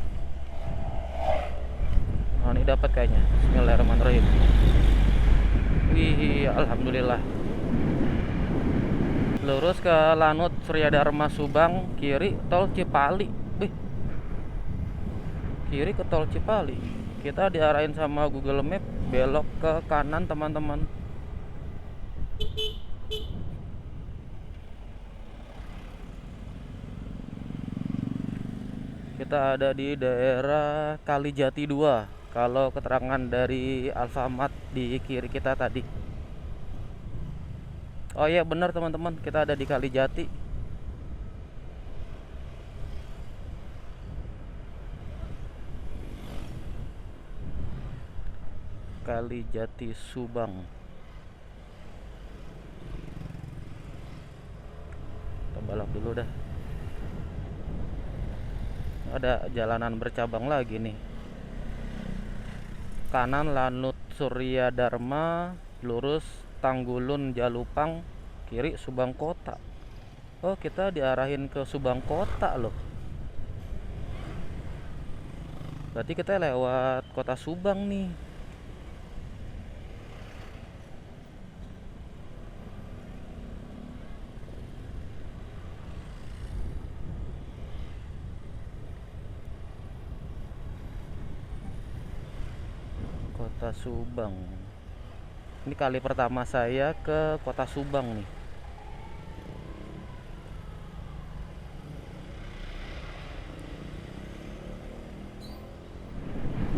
Speaker 1: Nah ini dapat kayaknya. Bismillahirrahmanirrahim. Wih, alhamdulillah. Lurus ke Lanut Surya Dharma Subang, kiri tol Cipali. Wih, kiri ke tol Cipali. Kita diarahin sama Google Map belok ke kanan, teman-teman. Kita ada di daerah Kalijati 2. Kalau keterangan dari Alfamart di kiri kita tadi. Oh iya benar teman-teman, kita ada di Kalijati. Kalijati Subang. Kita balap dulu dah. Ada jalanan bercabang lagi nih. Kanan Lanut Surya Dharma, lurus Tanggulun Jalupang, kiri Subang Kota. Oh, kita diarahin ke Subang Kota loh. Berarti kita lewat kota Subang nih. Kota Subang. Ini kali pertama saya ke kota Subang nih.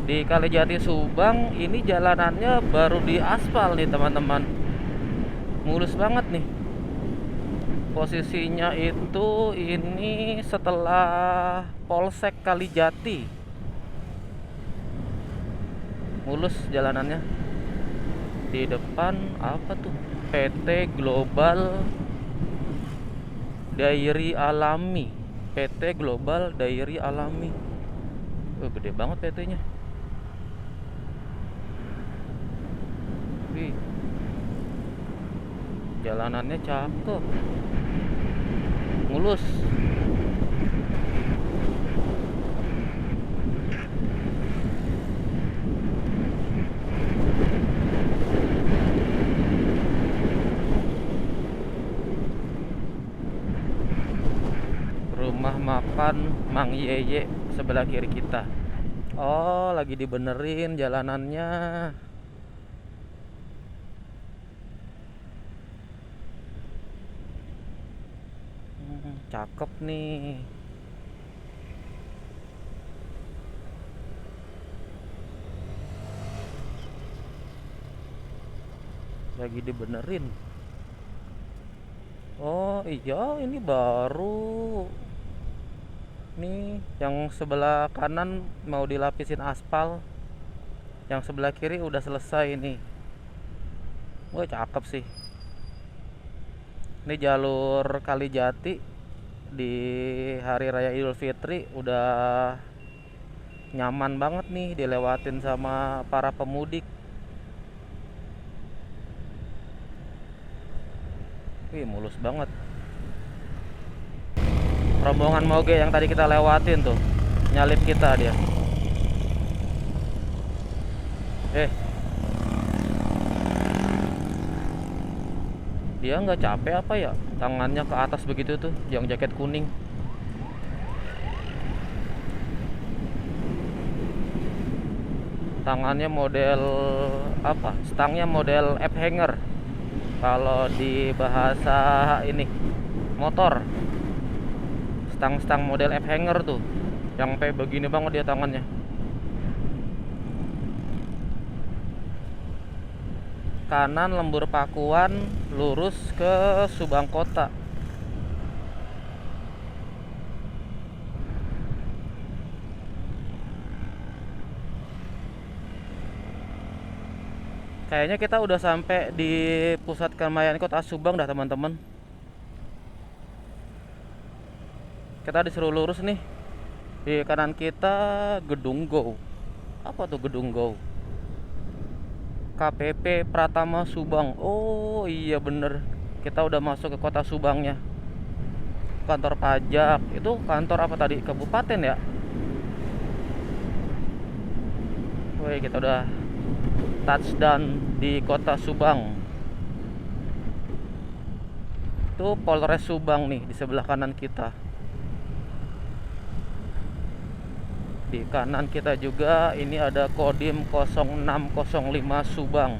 Speaker 1: Di Kalijati Subang ini jalanannya baru diaspal nih teman-teman. Mulus banget nih. Posisinya itu ini setelah Polsek Kalijati. Mulus jalanannya. Di depan apa tuh? PT Global Dairy Alami. PT Global Dairy Alami. Oh, gede banget PT-nya. Wih. Jalanannya cakep. Mulus. Rumah makan Mang Yeye sebelah kiri kita. Oh, lagi dibenerin jalanannya. Cakep nih. Lagi dibenerin. Oh iya, ini baru. Nih yang sebelah kanan mau dilapisin aspal, yang sebelah kiri udah selesai nih. Wah, cakep sih. Ini jalur Kalijati di hari raya Idul Fitri udah nyaman banget nih dilewatin sama para pemudik. Wih, mulus banget. Rombongan moge yang tadi kita lewatin tuh nyalip kita dia. Dia nggak capek apa ya? Tangannya ke atas begitu tuh, yang jaket kuning. Tangannya model apa? Stangnya model F hanger. Kalau di bahasa ini motor, stang-stang model F hanger tuh, yang kayak begini banget dia tangannya. Kanan Lembur Pakuan, lurus ke Subang Kota. Kayaknya kita udah sampai di pusat keramaian kota Subang dah teman-teman. Kita disuruh lurus nih. Di kanan kita Gedung Go. Apa tuh Gedung Go? KPP Pratama Subang. Oh iya bener, kita udah masuk ke kota Subangnya. Kantor pajak. Itu kantor apa tadi? Kabupaten ya? Woi, kita udah touchdown di kota Subang. Itu Polres Subang nih di sebelah kanan kita. Di kanan kita juga ini ada Kodim 0605 Subang.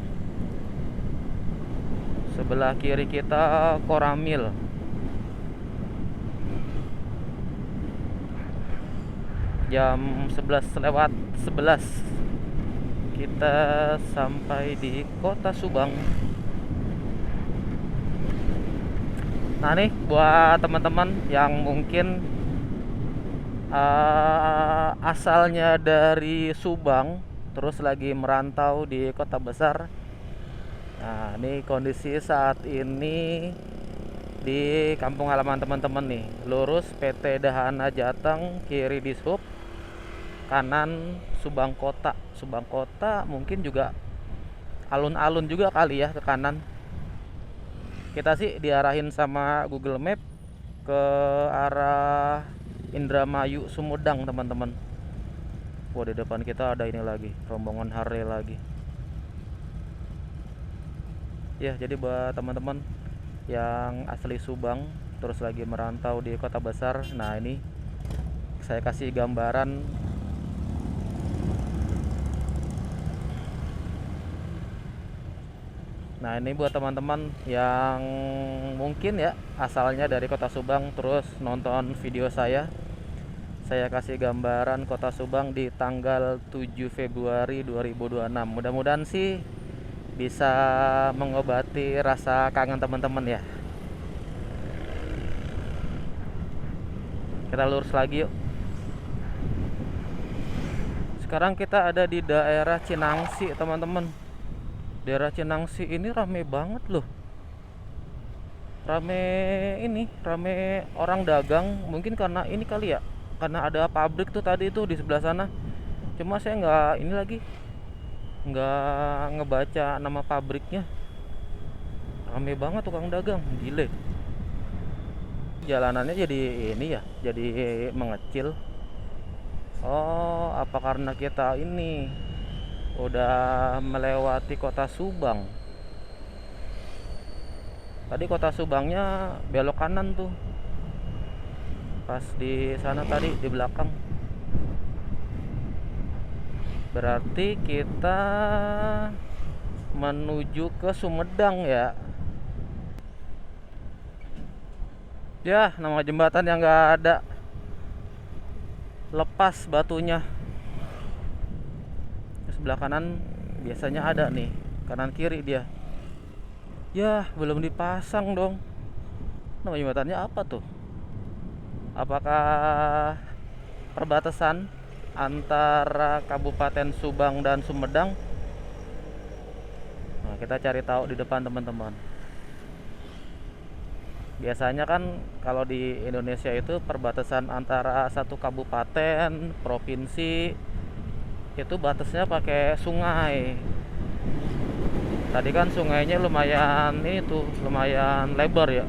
Speaker 1: Sebelah kiri kita Koramil. Jam 11:11 kita sampai di kota Subang. Nah nih buat teman-teman yang mungkin asalnya dari Subang terus lagi merantau di kota besar. Nah ini kondisi saat ini di kampung halaman teman-teman nih. Lurus PT Dahana Jateng, kiri Dishub, kanan Subang Kota. Subang Kota mungkin juga alun-alun juga kali ya ke kanan. Kita sih diarahin sama Google Map ke arah Indramayu Sumedang teman-teman. Wah di depan kita ada ini lagi, rombongan Harley lagi. Ya jadi buat teman-teman yang asli Subang terus lagi merantau di kota besar, nah ini saya kasih gambaran Nah ini buat teman-teman yang mungkin ya asalnya dari kota Subang terus nonton video saya kasih gambaran kota Subang di tanggal 7 Februari 2026. Mudah-mudahan sih bisa mengobati rasa kangen teman-teman ya. Kita lurus lagi yuk. Sekarang kita ada di daerah Cinangsi teman-teman. Daerah Cinangsi ini rame banget loh. Rame orang dagang. Mungkin karena ini kali ya, karena ada pabrik tuh tadi tuh di sebelah sana. Cuma saya nggak ngebaca nama pabriknya. Rame banget tukang dagang, gile. Jalanannya jadi ini ya, jadi mengecil. Oh, apa karena kita ini udah melewati kota Subang? Tadi kota Subangnya belok kanan tuh. Pas di sana tadi di belakang. Berarti kita menuju ke Sumedang ya. Ya, nama jembatan yang nggak ada. Lepas batunya. Sebelah kanan biasanya ada nih, kanan kiri dia. Ya, belum dipasang dong. Nama jembatannya apa tuh? Apakah perbatasan antara Kabupaten Subang dan Sumedang? Nah, kita cari tahu di depan teman-teman. Biasanya kan kalau di Indonesia itu perbatasan antara satu kabupaten, provinsi itu batasnya pakai sungai. Tadi kan sungainya lumayan lumayan lebar ya.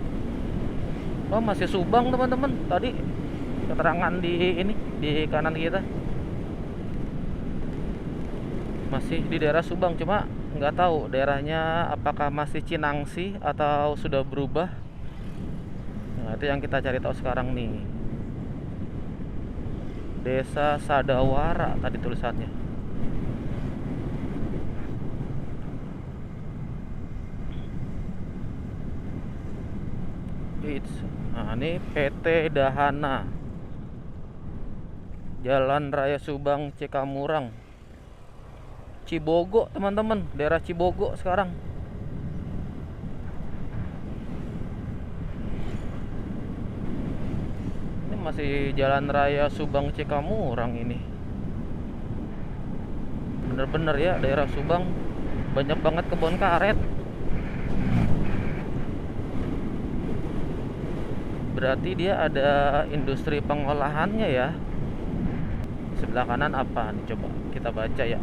Speaker 1: Oh, masih Subang teman-teman. Tadi keterangan di kanan kita. Masih di daerah Subang, cuma nggak tahu daerahnya apakah masih Cinangsi atau sudah berubah. Nah, itu yang kita cari tahu sekarang nih. Desa Sadawara tadi tulisannya. Nah, ini PT Dahana Jalan Raya Subang Cikamurang, Cibogo teman-teman, daerah Cibogo sekarang. Ini masih Jalan Raya Subang Cikamurang ini. Bener-bener ya daerah Subang banyak banget kebun karet. Berarti dia ada industri pengolahannya ya. Sebelah kanan apa nih, coba kita baca ya.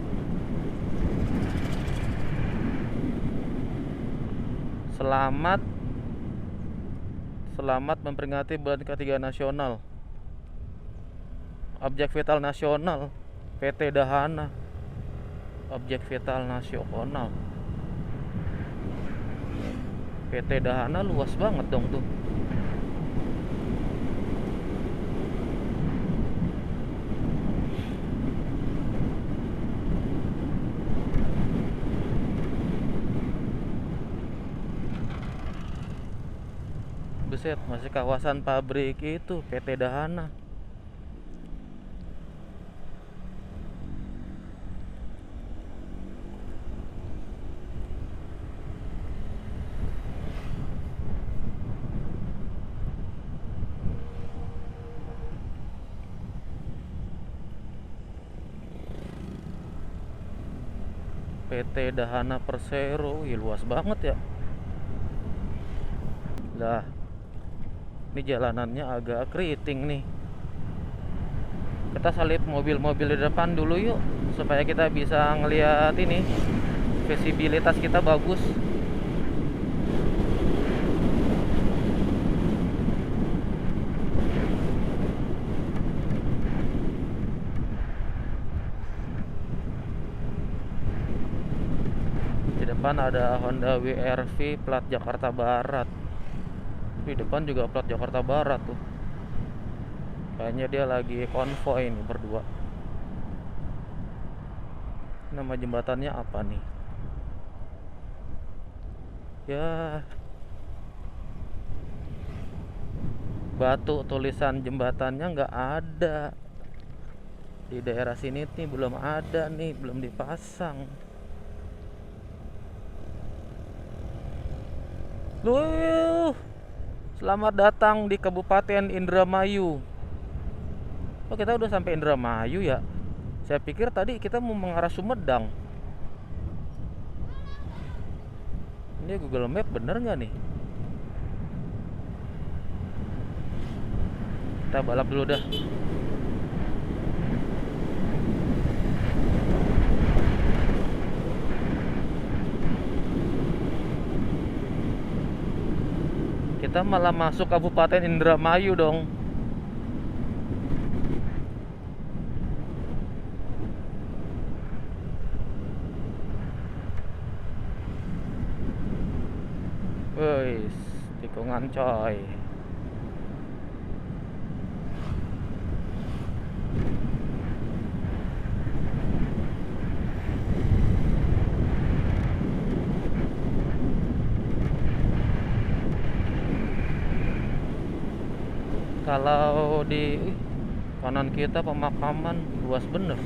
Speaker 1: Selamat memperingati Bulan Ketiga Nasional. Objek vital nasional PT Dahana. Objek vital nasional. PT Dahana luas banget dong tuh. Buset, masih kawasan pabrik itu PT Dahana. PT Dahana Persero, ya luas banget ya. Lah, ini jalanannya agak keriting nih. Kita salip mobil-mobil di depan dulu yuk, supaya kita bisa ngeliat ini, visibilitas kita bagus. Di depan ada Honda WRV plat Jakarta Barat. Di depan juga plat Jakarta Barat tuh. Kayaknya dia lagi konvoy nih berdua. Nama jembatannya apa nih? Ya, batu tulisan jembatannya nggak ada. Di daerah sini nih belum ada nih, belum dipasang. Loh, selamat datang di Kabupaten Indramayu. Oh, kita udah sampai Indramayu ya? Saya pikir tadi kita mau mengarah Sumedang. Ini Google Map bener nggak nih? Kita balap dulu dah. Kita malah masuk Kabupaten Indramayu dong. Wih, tikungan coy. Kalau di kanan kita pemakaman luas bener.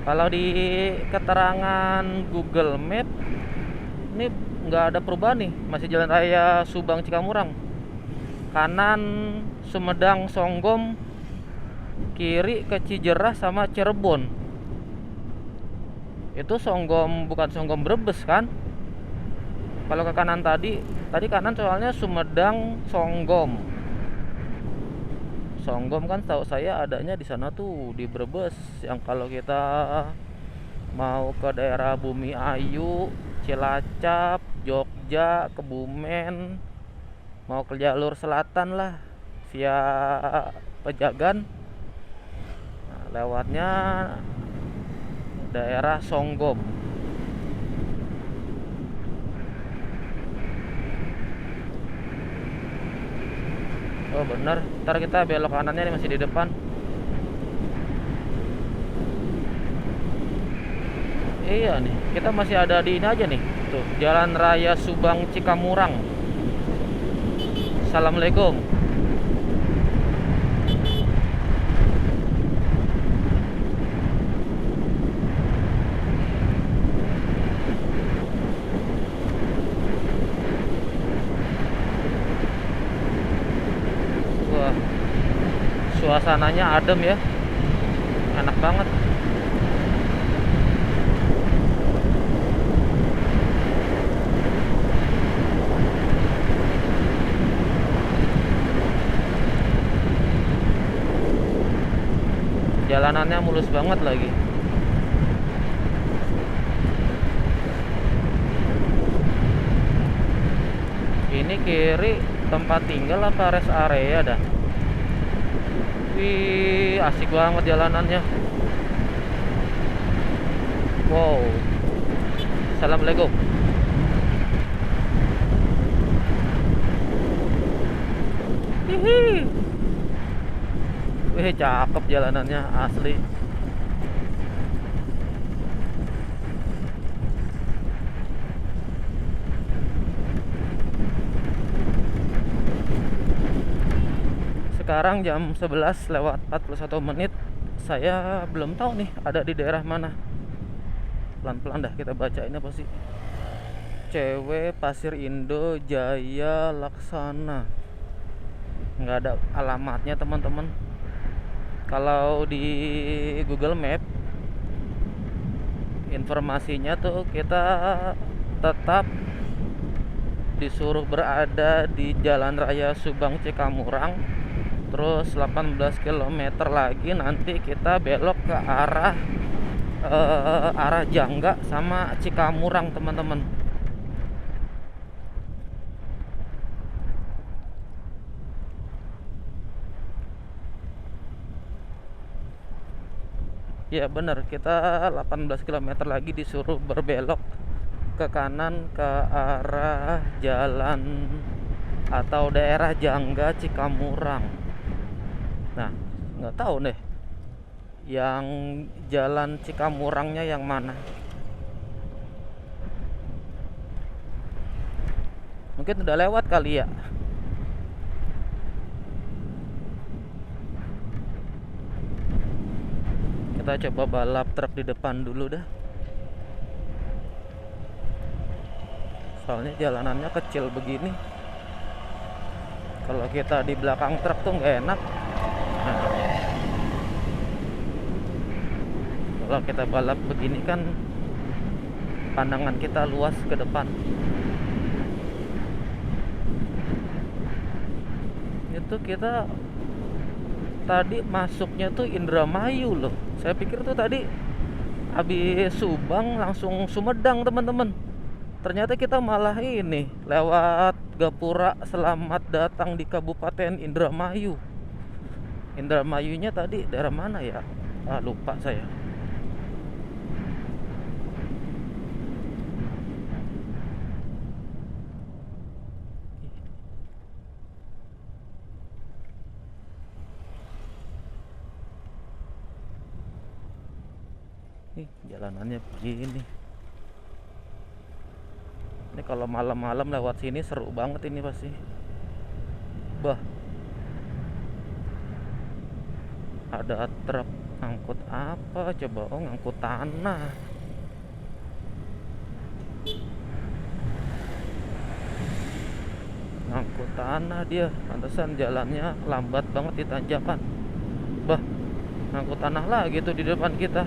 Speaker 1: Kalau di keterangan Google Map ini nggak ada perubahan nih, masih jalan raya Subang Cikamurang. Kanan Sumedang Songgom, kiri ke Cijerah sama Cirebon. Itu Songgom, bukan Songgom Brebes kan? Kalau ke kanan tadi kanan soalnya Sumedang Songgom. Songgom kan tahu saya adanya di sana tuh di Brebes. Yang kalau kita mau ke daerah Bumi Ayu, Cilacap, Jogja, Kebumen, mau ke jalur selatan lah via Pejagan, nah, lewatnya daerah Songgom. Oh bener, ntar kita belok kanannya nih, masih di depan. Iya nih, kita masih ada di ini aja nih. Tuh, Jalan Raya Subang Cikamurang. Assalamualaikum. Wah, suasananya adem ya. Enak banget. Jalanannya mulus banget lagi. Ini kiri tempat tinggal apa rest area dah? Wih, asik banget jalanannya. Wow. Assalamualaikum. Hihi. Wih, cakep jalanannya asli. Sekarang jam 11 lewat 41 menit. Saya belum tahu nih ada di daerah mana. Pelan-pelan dah kita baca ini apa sih. CW Pasir Indo Jaya Laksana. Nggak ada alamatnya teman-teman. Kalau di Google Map informasinya tuh kita tetap disuruh berada di Jalan Raya Subang Cikamurang. Terus 18 km lagi nanti kita belok ke arah Jangga sama Cikamurang teman-teman. Ya benar, kita 18 km lagi disuruh berbelok ke kanan ke arah jalan atau daerah Jangga Cikamurang. Nah, nggak tahu nih yang jalan Cikamurangnya yang mana. Mungkin udah lewat kali ya. Kita coba balap truk di depan dulu dah. Soalnya jalanannya kecil begini. Kalau kita di belakang truk tuh nggak enak. Nah, kalau kita balap begini kan pandangan kita luas ke depan. Itu kita tadi masuknya tuh Indramayu loh. Saya pikir tuh tadi habis Subang langsung Sumedang teman-teman. Ternyata kita malah ini lewat Gapura. Selamat datang di Kabupaten Indramayu. Indramayunya tadi daerah mana ya? Lupa saya. Nih jalanannya begini. Ini kalau malam-malam lewat sini seru banget ini pasti. Bah, ada truk ngangkut apa coba? Oh, ngangkut tanah. Ngangkut tanah dia. Pantesan jalannya lambat banget di tanjakan. Bah, ngangkut tanah lagi tuh di depan kita.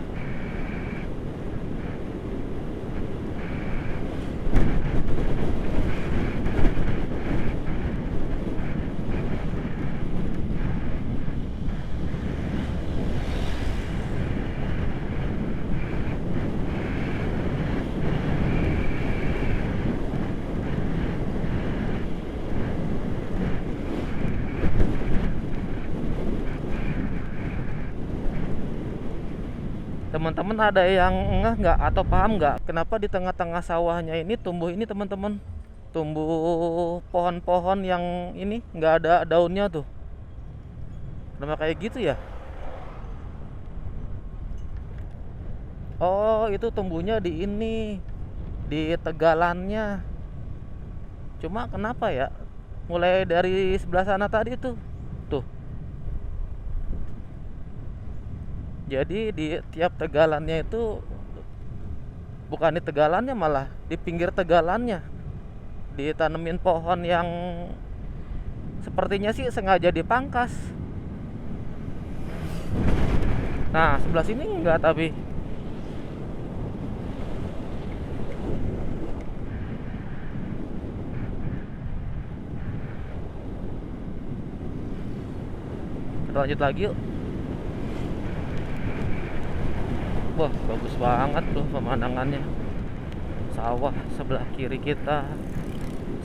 Speaker 1: Teman-teman ada yang ngeh nggak atau paham nggak kenapa di tengah-tengah sawahnya ini tumbuh ini teman-teman? Tumbuh pohon-pohon yang ini nggak ada daunnya tuh. Kenapa kayak gitu ya? Oh, itu tumbuhnya di ini, di tegalannya. Cuma kenapa ya? Mulai dari sebelah sana tadi tuh. Tuh. Jadi di tiap tegalannya itu, bukan di tegalannya, malah di pinggir tegalannya ditanemin pohon yang sepertinya sih sengaja dipangkas. Nah, sebelah sini enggak tapi. Kita lanjut lagi yuk. Wah, bagus banget loh pemandangannya. Sawah sebelah kiri kita,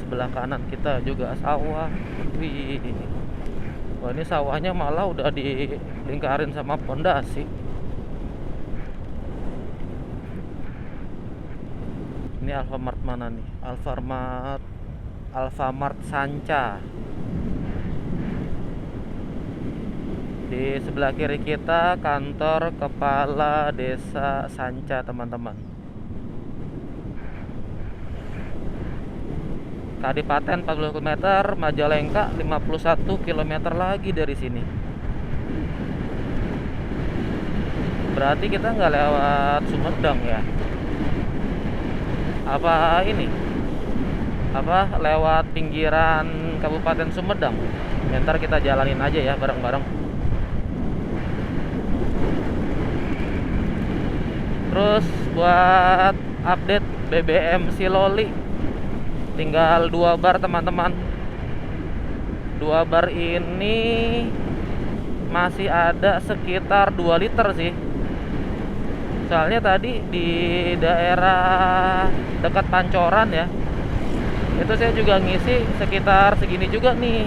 Speaker 1: sebelah kanan kita juga sawah. Wih. Wah, ini sawahnya malah udah dilingkarin sama pondasi. Ini Alfamart mana nih? Alfamart Sanca. Di sebelah kiri kita kantor kepala desa Sanca, teman-teman. Kadipaten 40 km, Majalengka 51 km lagi dari sini. Berarti kita nggak lewat Sumedang ya? Apa ini? Apa lewat pinggiran Kabupaten Sumedang? Ntar kita jalanin aja ya bareng-bareng. Terus buat update BBM Siloli, tinggal 2 bar teman-teman. 2 bar ini masih ada sekitar 2 liter sih. Soalnya tadi di daerah dekat Pancoran ya, itu saya juga ngisi sekitar segini juga nih.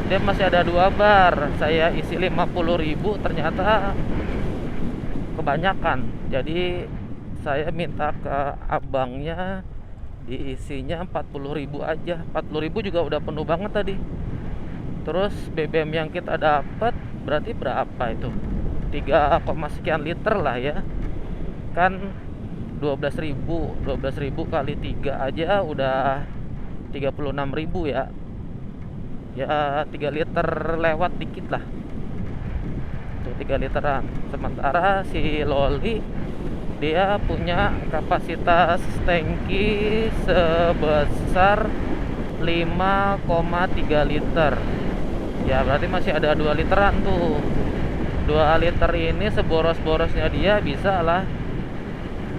Speaker 1: Dia masih ada 2 bar. Saya isi 50.000, ternyata kebanyakan. Jadi saya minta ke abangnya diisinya 40.000 aja. 40.000 juga udah penuh banget tadi. Terus BBM yang kita dapat berarti berapa itu? 3, sekian liter lah ya. Kan 12.000 kali 3 aja udah 36.000 ya. Ya 3 liter lewat dikit lah. Tuh 3 literan. Sementara si Loli dia punya kapasitas tangki sebesar 5,3 liter. Ya berarti masih ada 2 literan tuh. 2 liter ini seboros-borosnya dia bisa lah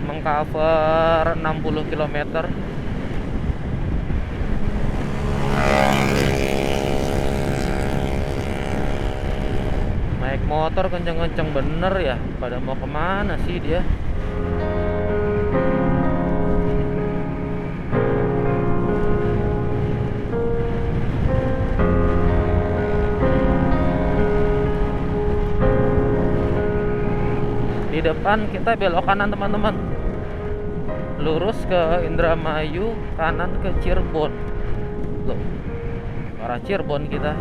Speaker 1: mengcover 60 km. Naik motor kenceng-kenceng bener ya. Pada mau kemana sih dia? Di depan kita belok kanan teman-teman, lurus ke Indramayu, kanan ke Cirebon. Loh, arah Cirebon kita.